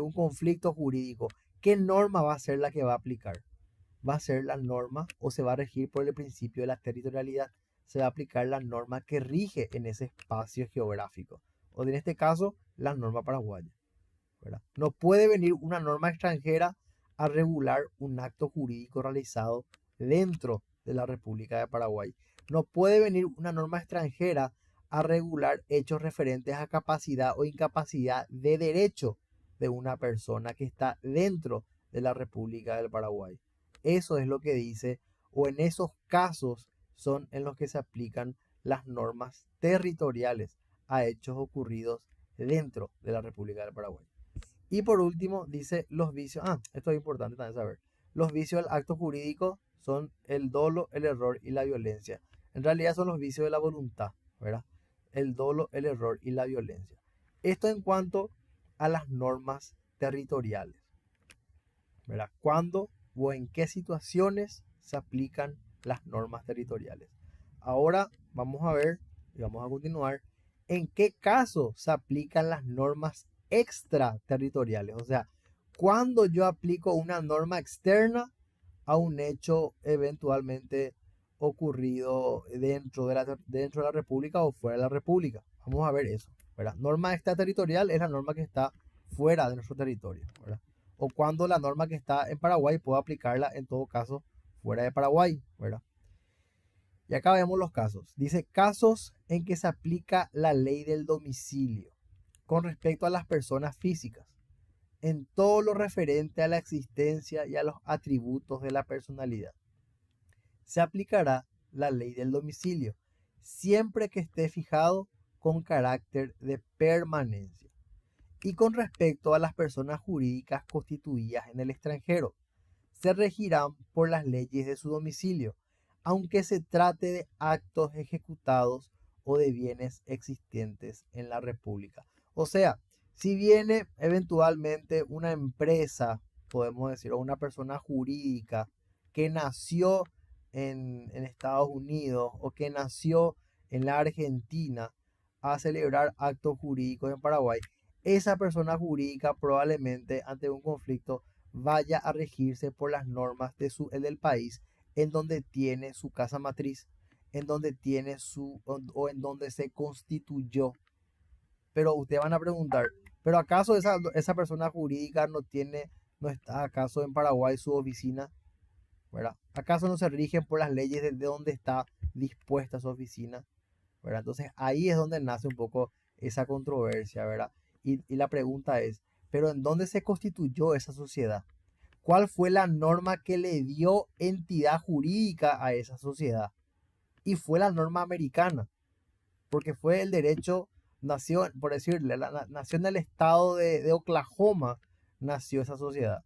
un conflicto jurídico? ¿Qué norma va a ser la que va a aplicar? ¿Va a ser la norma o se va a regir por el principio de la territorialidad? Se va a aplicar la norma que rige en ese espacio geográfico, o en este caso, la norma paraguaya, ¿verdad? No puede venir una norma extranjera a regular un acto jurídico realizado dentro de la República de Paraguay. No puede venir una norma extranjera a regular hechos referentes a capacidad o incapacidad de derecho de una persona que está dentro de la República del Paraguay. Eso es lo que dice, o en esos casos son en los que se aplican las normas territoriales a hechos ocurridos dentro de la República del Paraguay. Y por último, dice los vicios. Esto es importante también saber. Los vicios del acto jurídico son el dolo, el error y la violencia. En realidad son los vicios de la voluntad, ¿verdad? El dolo, el error y la violencia. Esto en cuanto a las normas territoriales, ¿verdad? ¿Cuándo o en qué situaciones se aplican las normas territoriales? Ahora vamos a ver y vamos a continuar en qué caso se aplican las normas extraterritoriales. O sea, cuando yo aplico una norma externa a un hecho eventualmente ocurrido dentro de la República o fuera de la República. Vamos a ver eso, ¿verdad? Norma extraterritorial es la norma que está fuera de nuestro territorio, ¿verdad? O cuando la norma que está en Paraguay puedo aplicarla en todo caso fuera de Paraguay, ¿verdad? Y acá vemos los casos. Dice casos en que se aplica la ley del domicilio con respecto a las personas físicas, en todo lo referente a la existencia y a los atributos de la personalidad. Se aplicará la ley del domicilio, siempre que esté fijado con carácter de permanencia. Y con respecto a las personas jurídicas constituidas en el extranjero, se regirán por las leyes de su domicilio, aunque se trate de actos ejecutados o de bienes existentes en la República. O sea, si viene eventualmente una empresa, podemos decir, o una persona jurídica que nació en Estados Unidos o que nació en la Argentina a celebrar actos jurídicos en Paraguay, esa persona jurídica probablemente ante un conflicto vaya a regirse por las normas del país en donde tiene su casa matriz, en donde tiene o en donde se constituyó. Pero ustedes van a preguntar, ¿pero acaso esa persona jurídica no está acaso en Paraguay su oficina? ¿Verdad? ¿Acaso no se rigen por las leyes de donde está dispuesta su oficina? ¿Verdad? Entonces ahí es donde nace un poco esa controversia, ¿verdad? Y la pregunta es, ¿pero en dónde se constituyó esa sociedad? ¿Cuál fue la norma que le dio entidad jurídica a esa sociedad? Y fue la norma americana, porque fue el derecho, nació, por decirle, nació en el estado de Oklahoma, nació esa sociedad.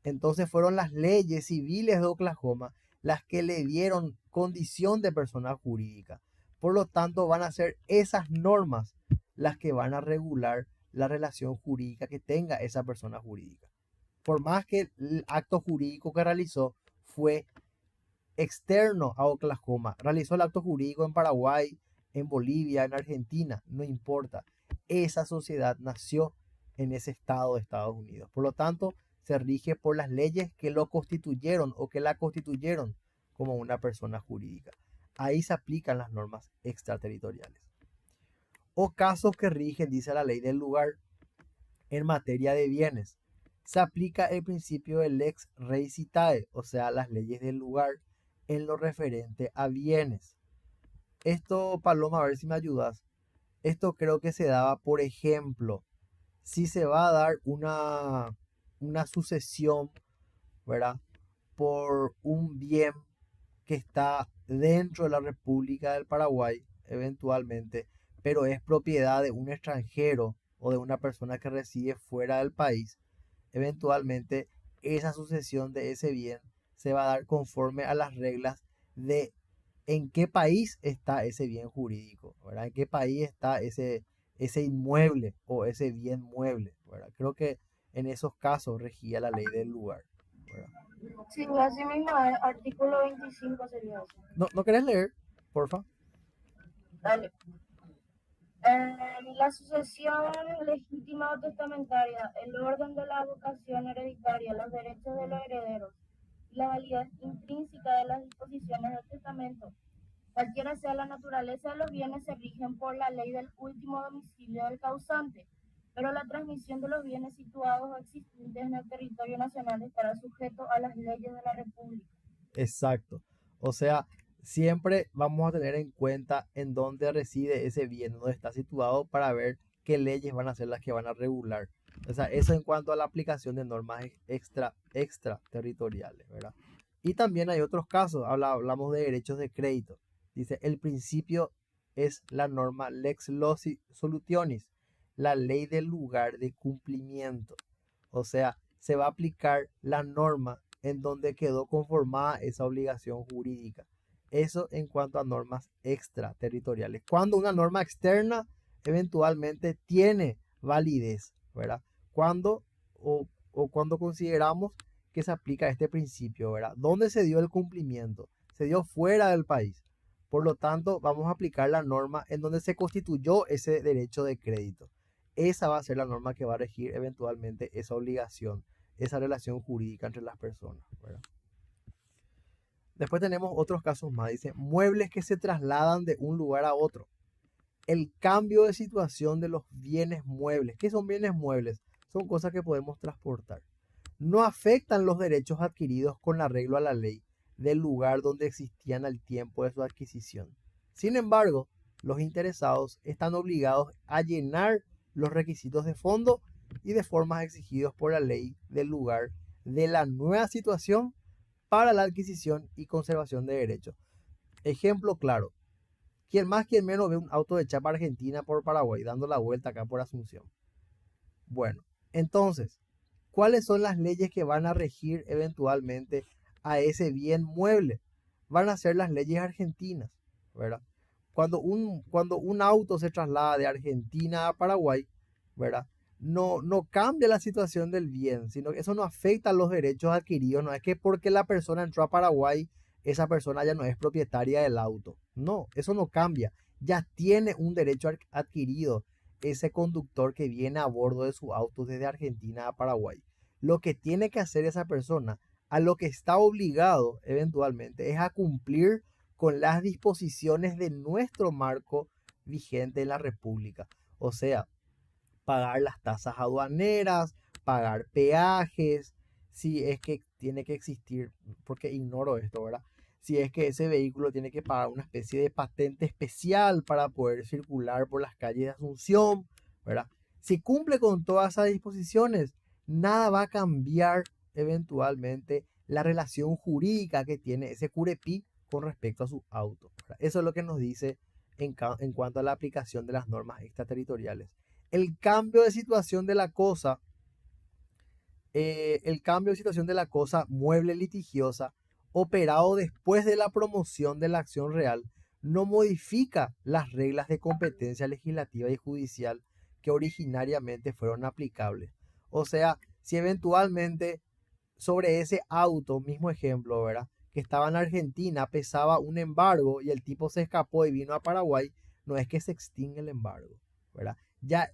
Entonces fueron las leyes civiles de Oklahoma las que le dieron condición de persona jurídica. Por lo tanto, van a ser esas normas las que van a regular la relación jurídica que tenga esa persona jurídica. Por más que el acto jurídico que realizó fue externo a Oklahoma, realizó el acto jurídico en Paraguay, en Bolivia, en Argentina, no importa. Esa sociedad nació en ese estado de Estados Unidos. Por lo tanto, se rige por las leyes que lo constituyeron o que la constituyeron como una persona jurídica. Ahí se aplican las normas extraterritoriales. O casos que rigen, dice la ley del lugar, en materia de bienes. Se aplica el principio del lex rei citae, o sea, las leyes del lugar en lo referente a bienes. Esto, Paloma, a ver si me ayudas. Esto creo que se daba, por ejemplo, si se va a dar una sucesión, ¿verdad? Por un bien que está dentro de la República del Paraguay, eventualmente, pero es propiedad de un extranjero o de una persona que reside fuera del país, eventualmente esa sucesión de ese bien se va a dar conforme a las reglas de en qué país está ese bien jurídico, ¿verdad? En qué país está ese inmueble o ese bien mueble, ¿verdad? Creo que en esos casos regía la ley del lugar, ¿verdad? Sí, así mismo, el artículo 25 sería eso. ¿No querés leer, porfa? Dale. La sucesión legítima o testamentaria, el orden de la vocación hereditaria, los derechos de los herederos y la validez intrínseca de las disposiciones del testamento, cualquiera sea la naturaleza de los bienes, se rigen por la ley del último domicilio del causante, pero la transmisión de los bienes situados o existentes en el territorio nacional estará sujeto a las leyes de la República. Exacto. O sea, siempre vamos a tener en cuenta en dónde reside ese bien, dónde está situado para ver qué leyes van a ser las que van a regular. O sea, eso en cuanto a la aplicación de normas extraterritoriales, ¿verdad? Y también hay otros casos, hablamos de derechos de crédito. Dice, el principio es la norma lex solutionis, la ley del lugar de cumplimiento. O sea, se va a aplicar la norma en donde quedó conformada esa obligación jurídica. Eso en cuanto a normas extraterritoriales. Cuando una norma externa eventualmente tiene validez, ¿verdad? Cuando cuando consideramos que se aplica este principio, ¿verdad? ¿Dónde se dio el cumplimiento? Se dio fuera del país. Por lo tanto, vamos a aplicar la norma en donde se constituyó ese derecho de crédito. Esa va a ser la norma que va a regir eventualmente esa obligación, esa relación jurídica entre las personas, ¿verdad? Después tenemos otros casos más. Dice, muebles que se trasladan de un lugar a otro. El cambio de situación de los bienes muebles. ¿Qué son bienes muebles? Son cosas que podemos transportar. No afectan los derechos adquiridos con arreglo a la ley del lugar donde existían al tiempo de su adquisición. Sin embargo, los interesados están obligados a llenar los requisitos de fondo y de formas exigidos por la ley del lugar de la nueva situación para la adquisición y conservación de derechos. Ejemplo claro. Quien más, quien menos ve un auto de chapa Argentina por Paraguay, dando la vuelta acá por Asunción. Bueno, entonces, ¿cuáles son las leyes que van a regir eventualmente a ese bien mueble? Van a ser las leyes argentinas, ¿verdad? Cuando un auto se traslada de Argentina a Paraguay, ¿verdad? No cambia la situación del bien, sino que eso no afecta a los derechos adquiridos. No es que porque la persona entró a Paraguay, esa persona ya no es propietaria del auto. No, eso no cambia. Ya tiene un derecho adquirido ese conductor que viene a bordo de su auto desde Argentina a Paraguay. Lo que tiene que hacer esa persona, a lo que está obligado eventualmente, es a cumplir con las disposiciones de nuestro marco vigente en la República. O sea, pagar las tasas aduaneras, pagar peajes, si es que tiene que existir, porque ignoro esto, ¿verdad? Si es que ese vehículo tiene que pagar una especie de patente especial para poder circular por las calles de Asunción, ¿verdad? Si cumple con todas esas disposiciones, nada va a cambiar eventualmente la relación jurídica que tiene ese curepí con respecto a su auto, ¿verdad? Eso es lo que nos dice en cuanto a la aplicación de las normas extraterritoriales. El cambio de situación de la cosa, mueble litigiosa, operado después de la promoción de la acción real, no modifica las reglas de competencia legislativa y judicial que originariamente fueron aplicables. O sea, si eventualmente sobre ese auto, mismo ejemplo, ¿verdad?, que estaba en Argentina, pesaba un embargo y el tipo se escapó y vino a Paraguay, no es que se extingue el embargo, ¿verdad? Ya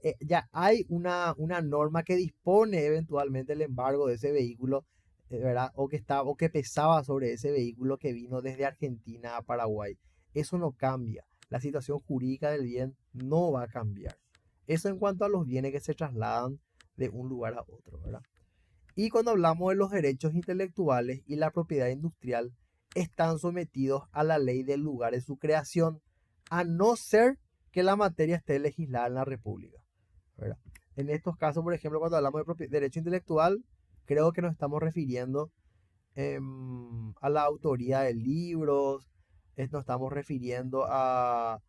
hay una norma que dispone eventualmente el embargo de ese vehículo, ¿verdad? O que pesaba sobre ese vehículo que vino desde Argentina a Paraguay. Eso no cambia. La situación jurídica del bien no va a cambiar. Eso en cuanto a los bienes que se trasladan de un lugar a otro, ¿verdad? Y cuando hablamos de los derechos intelectuales y la propiedad industrial, están sometidos a la ley del lugar de su creación, a no ser que la materia esté legislada en la República, ¿verdad? En estos casos, por ejemplo, cuando hablamos de derecho intelectual, creo que nos estamos refiriendo a la autoría de libros, nos estamos refiriendo no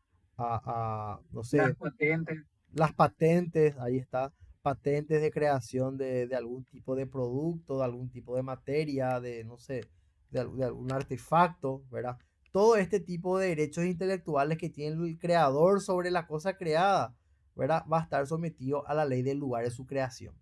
Las sé, patentes. las patentes, ahí está, patentes de creación de algún tipo de producto, de algún tipo de materia, de, no sé, de algún artefacto, ¿verdad? Todo este tipo de derechos intelectuales que tiene el creador sobre la cosa creada, ¿verdad? Va a estar sometido a la ley del lugar de su creación.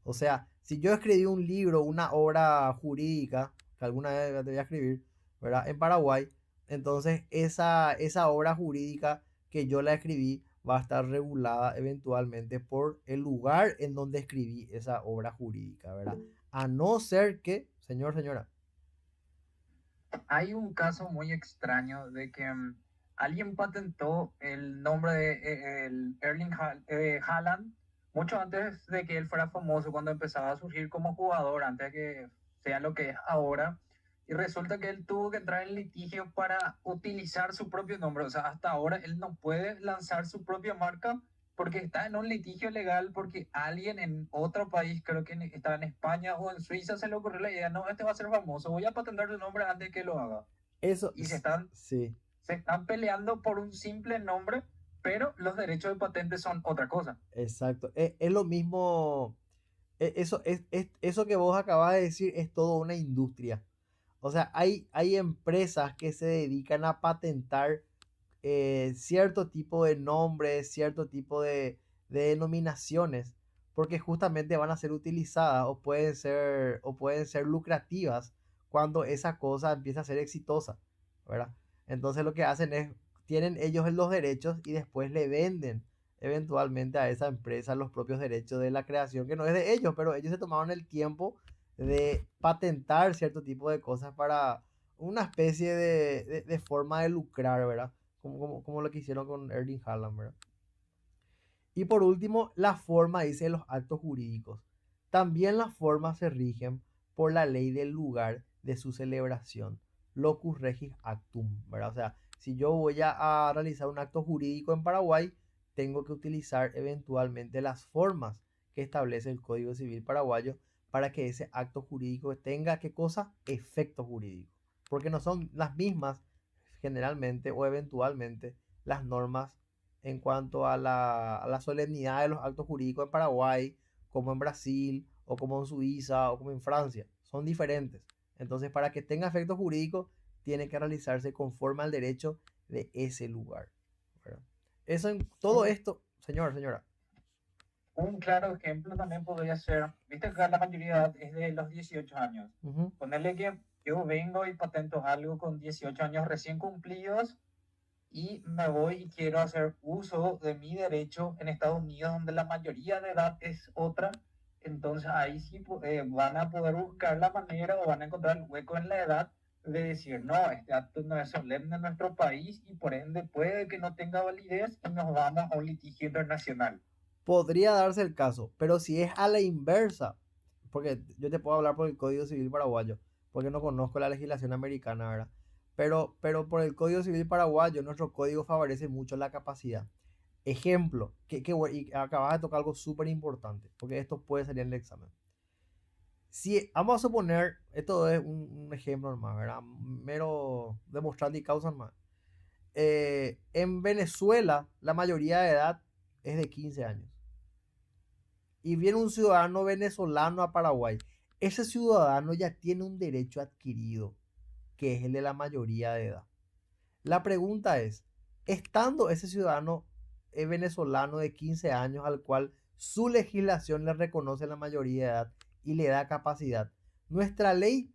O sea, si yo escribí un libro, una obra jurídica, que alguna vez te voy a escribir, ¿verdad? En Paraguay, entonces esa obra jurídica que yo la escribí va a estar regulada eventualmente por el lugar en donde escribí esa obra jurídica, ¿verdad? A no ser que, señor, señora, Hay un caso muy extraño de que alguien patentó el nombre de el Haaland mucho antes de que él fuera famoso, cuando empezaba a surgir como jugador, antes de que sea lo que es ahora. Y resulta que él tuvo que entrar en litigio para utilizar su propio nombre. O sea, hasta ahora él no puede lanzar su propia marca porque está en un litigio legal, porque alguien en otro país, creo que estaba en España o en Suiza, se le ocurrió la idea: no, este va a ser famoso, voy a patentar su nombre antes de que lo haga. eso, Y sí, se están peleando por un simple nombre, pero los derechos de patente son otra cosa. exacto. Es lo mismo, eso que vos acabas de decir es toda una industria. O sea, hay empresas que se dedican a patentar cierto tipo de nombres, cierto tipo de denominaciones, porque justamente van a ser utilizadas o pueden ser lucrativas cuando esa cosa empieza a ser exitosa, ¿verdad? Entonces lo que hacen es, tienen ellos los derechos y después le venden eventualmente a esa empresa los propios derechos de la creación, que no es de ellos, pero ellos se tomaron el tiempo de patentar cierto tipo de cosas para una especie de forma de lucrar, ¿verdad? Como lo que hicieron con Erling Haaland, ¿verdad? Y por último, la forma, dice, los actos jurídicos. También las formas se rigen por la ley del lugar de su celebración, locus regis actum, ¿verdad? O sea, si yo voy a realizar un acto jurídico en Paraguay, tengo que utilizar eventualmente las formas que establece el Código Civil paraguayo para que ese acto jurídico tenga, ¿qué cosa? Efecto jurídico. Porque no son las mismas generalmente o eventualmente las normas en cuanto a la solemnidad de los actos jurídicos en Paraguay, como en Brasil, o como en Suiza, o como en Francia. Son diferentes. Entonces, para que tenga efecto jurídico, tiene que realizarse conforme al derecho de ese lugar, ¿verdad? Eso en todo Un, esto, señor, señora. un claro ejemplo también podría ser, viste que la mayoría de edad es de los 18 años. Ujú. Ponerle que yo vengo y patento algo con 18 años recién cumplidos y me voy y quiero hacer uso de mi derecho en Estados Unidos, donde la mayoría de edad es otra. Entonces ahí sí van a poder buscar la manera o van a encontrar el hueco en la edad de decir: no, este acto no es solemne en nuestro país y por ende puede que no tenga validez, y nos vamos a un litigio internacional. Podría darse el caso, pero si es a la inversa, porque yo te puedo hablar por el Código Civil paraguayo, porque no conozco la legislación americana, ¿verdad? Pero por el Código Civil paraguayo, nuestro código favorece mucho la capacidad. Ejemplo, y acabas de tocar algo súper importante, porque esto puede salir en el examen. Si vamos a suponer, esto es un ejemplo nomás, ¿verdad? Mero demostrando y causa nomás. En Venezuela, la mayoría de edad es de 15 años. Y viene un ciudadano venezolano a Paraguay. Ese ciudadano ya tiene un derecho adquirido, que es el de la mayoría de edad. La pregunta es, estando ese ciudadano venezolano de 15 años al cual su legislación le reconoce la mayoría de edad y le da capacidad, ¿nuestra ley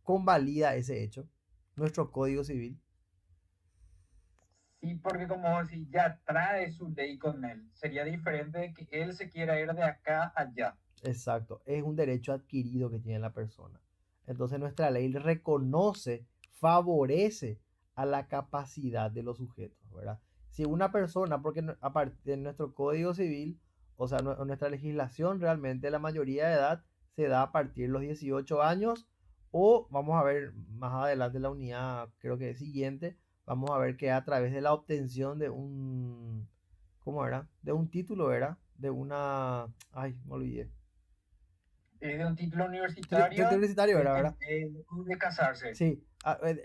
convalida ese hecho? ¿Nuestro código civil? Sí, porque como si ya trae su ley con él, sería diferente de que él se quiera ir de acá a allá. Exacto, es un derecho adquirido que tiene la persona. Entonces nuestra ley reconoce, favorece a la capacidad de los sujetos, ¿verdad? Si una persona, porque aparte de nuestro código civil, o sea, nuestra legislación, realmente la mayoría de edad se da a partir de los 18 años, o vamos a ver más adelante la unidad, creo que es siguiente, vamos a ver que a través de la obtención de un, ¿cómo era? De un título, ¿verdad? de una, ay, me olvidé. De un título De universitario, universitario era, ¿verdad? de casarse. Sí,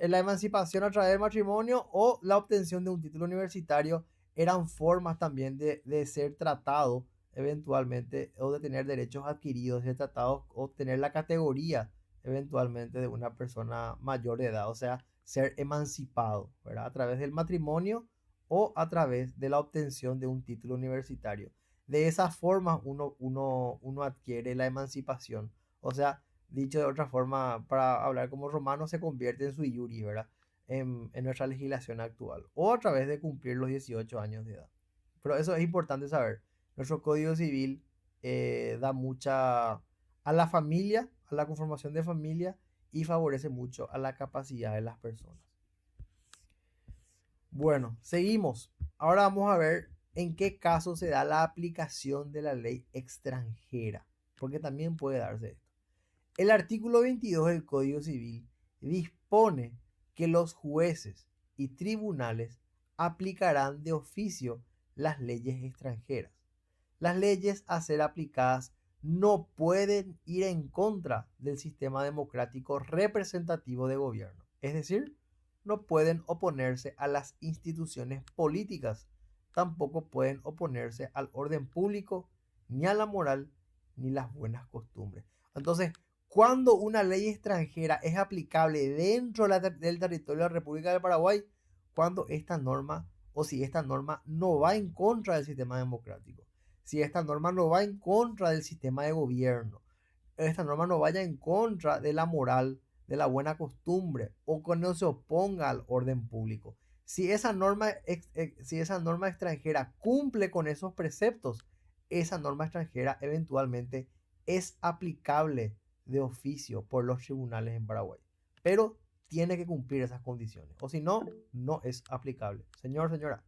la emancipación a través del matrimonio o la obtención de un título universitario eran formas también de ser tratado eventualmente o de tener derechos adquiridos, ser tratado o tener la categoría eventualmente de una persona mayor de edad, o sea, ser emancipado, ¿verdad? A través del matrimonio o a través de la obtención de un título universitario. De esa forma uno adquiere la emancipación. O sea, dicho de otra forma, para hablar como romano, se convierte en sui iuris, ¿verdad? En nuestra legislación actual. O a través de cumplir los 18 años de edad. Pero eso es importante saber. Nuestro Código Civil da mucha a la familia, a la conformación de familia y favorece mucho a la capacidad de las personas. Bueno, seguimos. Ahora vamos a ver en qué caso se da la aplicación de la ley extranjera, porque también puede darse esto. El artículo 22 del Código Civil dispone que los jueces y tribunales aplicarán de oficio las leyes extranjeras. Las leyes a ser aplicadas no pueden ir en contra del sistema democrático representativo de gobierno. Es decir, no pueden oponerse a las instituciones políticas, tampoco pueden oponerse al orden público, ni a la moral, ni las buenas costumbres. Entonces, cuando una ley extranjera es aplicable dentro del territorio de la República del Paraguay, cuando esta norma o si esta norma no va en contra del sistema democrático, si esta norma no va en contra del sistema de gobierno, esta norma no vaya en contra de la moral, de la buena costumbre o que no se oponga al orden público. Si esa norma extranjera cumple con esos preceptos, esa norma extranjera eventualmente es aplicable de oficio por los tribunales en Paraguay. Pero tiene que cumplir esas condiciones. O si no, no es aplicable. Señor, señora.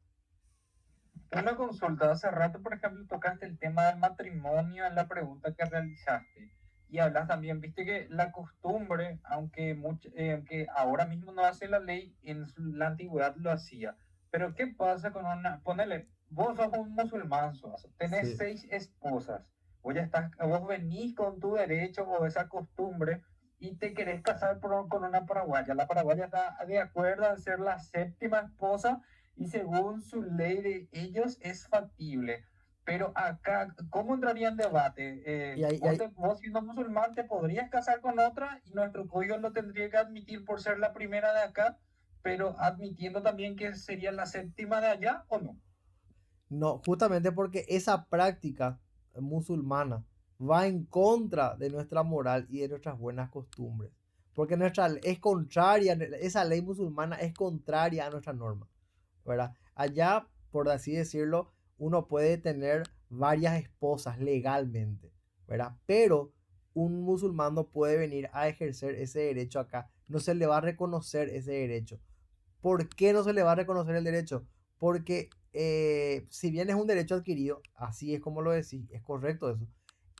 Una consulta, hace rato, por ejemplo, tocaste el tema del matrimonio en la pregunta que realizaste. Y hablas también, viste que la costumbre, aunque ahora mismo no hace la ley, la antigüedad lo hacía. Pero ¿qué pasa con ponele, vos sos un musulmán, tenés Sí. 6 esposas, vos venís con tu derecho o esa costumbre y te querés casar con una paraguaya. La paraguaya está de acuerdo en ser la séptima esposa y según su ley de ellos es factible. Pero acá, ¿cómo entraría en debate? Y ahí, y Vos, ahí- vos siendo musulmán te podrías casar con otra y nuestro código lo tendría que admitir por ser la primera de acá, pero admitiendo también que sería la séptima de allá o no. no, justamente porque esa práctica musulmana va en contra de nuestra moral y de nuestras buenas costumbres. Porque es contraria, esa ley musulmana es contraria a nuestra norma, ¿verdad? Allá, por así decirlo, uno puede tener varias esposas legalmente, ¿verdad? Pero un musulmán no puede venir a ejercer ese derecho acá. No se le va a reconocer ese derecho. ¿Por qué no se le va a reconocer el derecho? Porque si bien es un derecho adquirido, así es como lo decís, es correcto eso,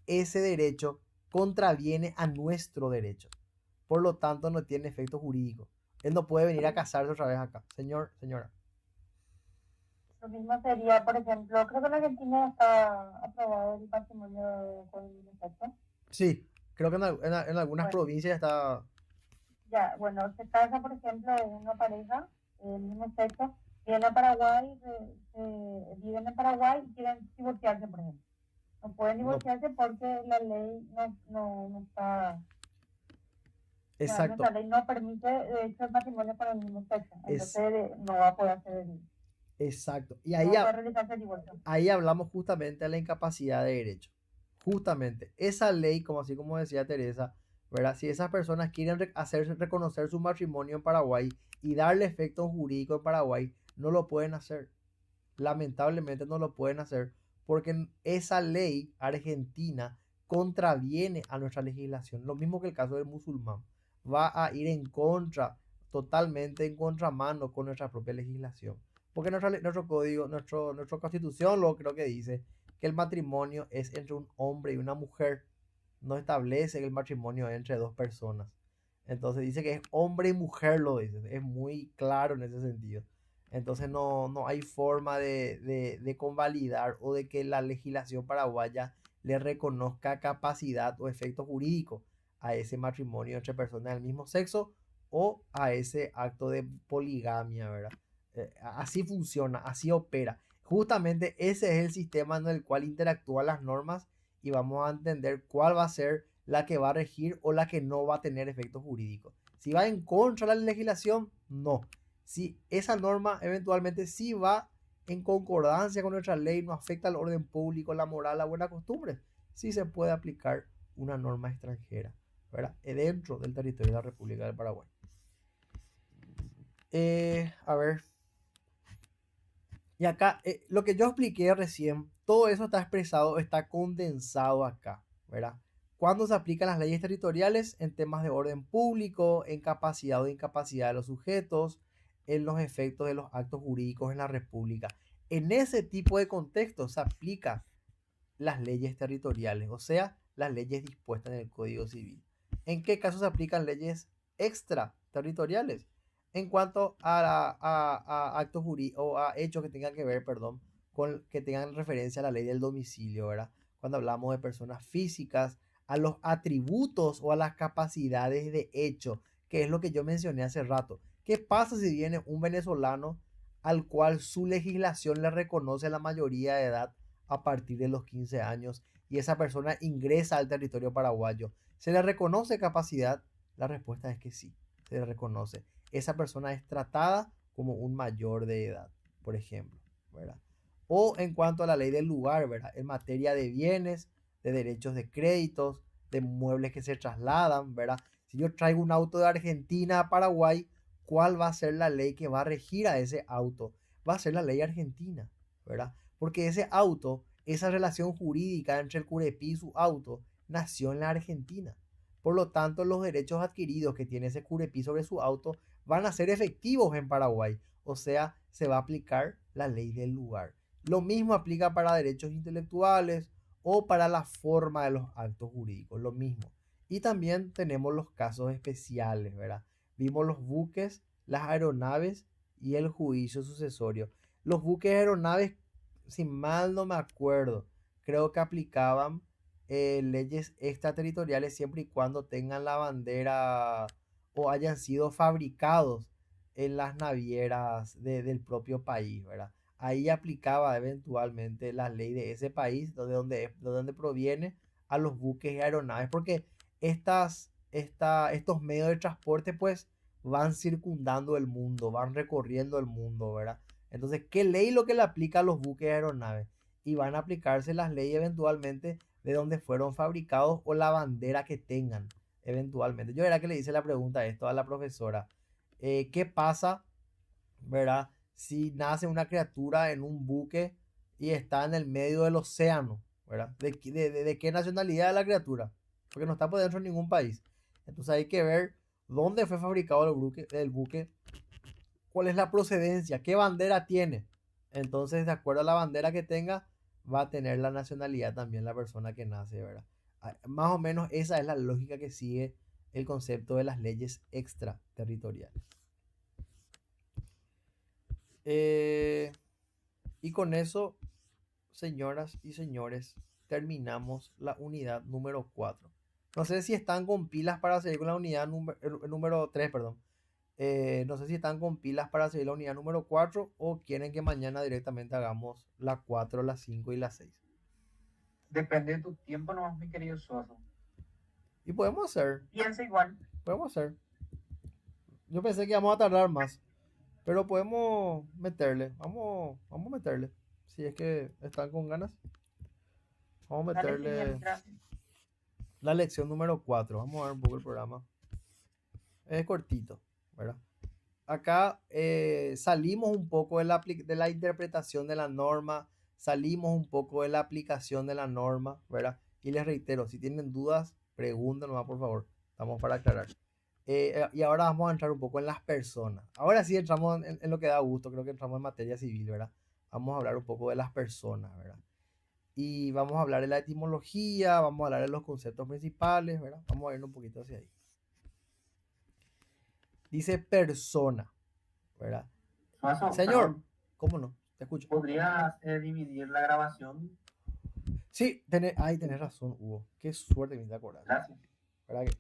ese derecho contraviene a nuestro derecho. Por lo tanto, no tiene efecto jurídico. Él no puede venir a casarse otra vez acá. Señor, señora. Lo mismo sería, por ejemplo, creo que en Argentina está aprobado el patrimonio con el sexo. Sí, creo que en algunas Bueno, provincias está... ya, bueno, se casa, por ejemplo, una pareja del mismo sexo, viene a Paraguay, viven en Paraguay y quieren divorciarse, por ejemplo. No pueden No, divorciarse porque la ley no está, o sea, nuestra exacto. ley no permite, de hecho, el matrimonio para el mismo sexo. Es Entonces no va a poder hacer exacto. Y no va a poder realizarse el divorcio. ahí hablamos justamente de la incapacidad de derecho. Justamente, esa ley, como así como decía Teresa, ¿verdad? Si esas personas quieren hacer reconocer su matrimonio en Paraguay y darle efecto jurídico en Paraguay, no lo pueden hacer. Lamentablemente no lo pueden hacer porque esa ley argentina contraviene a nuestra legislación. Lo mismo que el caso del musulmán. Va a ir en contra, totalmente en contramano con nuestra propia legislación. Porque nuestro código, nuestra constitución lo creo que dice que el matrimonio es entre un hombre y una mujer. No establece que el matrimonio es entre dos personas. Entonces dice que es hombre y mujer, lo dice. Es muy claro en ese sentido. Entonces no hay forma de convalidar o de que la legislación paraguaya le reconozca capacidad o efecto jurídico a ese matrimonio entre personas del mismo sexo o a ese acto de poligamia, ¿verdad? Así funciona, así opera. Justamente ese es el sistema en el cual interactúan las normas y vamos a entender cuál va a ser la que va a regir o la que no va a tener efecto jurídico. Si va en contra de la legislación, no. Si esa norma eventualmente sí va en concordancia con nuestra ley, no afecta al orden público, la moral, la buena costumbre, sí se puede aplicar una norma extranjera, ¿verdad? Dentro del territorio de la República del Paraguay. A ver. Y acá, lo que yo expliqué recién, todo eso está expresado, está condensado acá, ¿verdad? ¿Cuándo se aplican las leyes territoriales? En temas de orden público, en capacidad o incapacidad de los sujetos, en los efectos de los actos jurídicos en la República. En ese tipo de contexto se aplican las leyes territoriales, o sea, las leyes dispuestas en el Código Civil. ¿En qué casos se aplican leyes extraterritoriales? En cuanto a actos jurídicos o a hechos que tengan que ver, perdón, con que tengan referencia a la ley del domicilio, ¿verdad? Cuando hablamos de personas físicas, a los atributos o a las capacidades de hecho, que es lo que yo mencioné hace rato. ¿Qué pasa si viene un venezolano al cual su legislación le reconoce la mayoría de edad a partir de los 15 años y esa persona ingresa al territorio paraguayo? ¿Se le reconoce capacidad? La respuesta es que sí, se le reconoce. Esa persona es tratada como un mayor de edad, por ejemplo, ¿verdad? O en cuanto a la ley del lugar, ¿verdad? En materia de bienes, de derechos de créditos, de muebles que se trasladan, ¿verdad? Si yo traigo un auto de Argentina a Paraguay, ¿cuál va a ser la ley que va a regir a ese auto? Va a ser la ley argentina, ¿verdad? Porque ese auto, esa relación jurídica entre el Curepí y su auto, nació en la Argentina. Por lo tanto, los derechos adquiridos que tiene ese Curepí sobre su auto van a ser efectivos en Paraguay. O sea, se va a aplicar la ley del lugar. Lo mismo aplica para derechos intelectuales o para la forma de los actos jurídicos. Lo mismo. Y también tenemos los casos especiales, ¿verdad? Vimos los buques, las aeronaves y el juicio sucesorio. Los buques y aeronaves, si mal no me acuerdo, creo que aplicaban leyes extraterritoriales siempre y cuando tengan la bandera o hayan sido fabricados en las navieras del propio país, ¿verdad? Ahí aplicaba eventualmente la ley de ese país, de donde proviene, a los buques y aeronaves, porque estos medios de transporte pues van circundando el mundo, van recorriendo el mundo, ¿verdad? Entonces, ¿qué ley lo que le aplica a los buques y aeronaves? Y van a aplicarse las leyes eventualmente de donde fueron fabricados o la bandera que tengan eventualmente. Yo era que le hice la pregunta esto a la profesora. ¿Qué pasa, verdad, si nace una criatura en un buque y está en el medio del océano, verdad? ¿De qué nacionalidad es la criatura? Porque no está por dentro de ningún país. Entonces hay que ver dónde fue fabricado el buque, cuál es la procedencia, qué bandera tiene. Entonces, de acuerdo a la bandera que tenga, va a tener la nacionalidad también la persona que nace, ¿verdad? Más o menos esa es la lógica que sigue el concepto de las leyes extraterritoriales. Y con eso, señoras y señores, terminamos la unidad número 4. No sé si están con pilas para seguir con la unidad número 3, perdón. No sé si están con pilas para seguir la unidad número 4 o quieren que mañana directamente hagamos la 4, la 5 y la 6. Depende de tu tiempo nomás, mi querido Suazo. Y podemos hacer. Piensa igual. Podemos hacer. Yo pensé que íbamos a tardar más. Pero podemos meterle. Vamos a meterle. Si es que están con ganas. Vamos a Dale, meterle genial, gracias. la lección número 4. Vamos a ver un poco el programa. Es cortito, ¿verdad? Acá salimos un poco de la interpretación de la norma. Salimos un poco de la aplicación de la norma, ¿verdad? Y les reitero, si tienen dudas, pregúntenos, por favor. Estamos para aclarar. Y ahora vamos a entrar un poco en las personas. Ahora sí entramos en lo que da gusto, creo que entramos en materia civil, ¿verdad? Vamos a hablar un poco de las personas, ¿verdad? Y vamos a hablar de la etimología, vamos a hablar de los conceptos principales, ¿verdad? Vamos a ir un poquito hacia ahí. Dice persona, ¿verdad? Suazo, Señor, perdón, ¿cómo no? Te escucho. ¿podrías dividir la grabación? Sí, tenés razón, Hugo. Qué suerte que me te acordás. Gracias. ¿Verdad que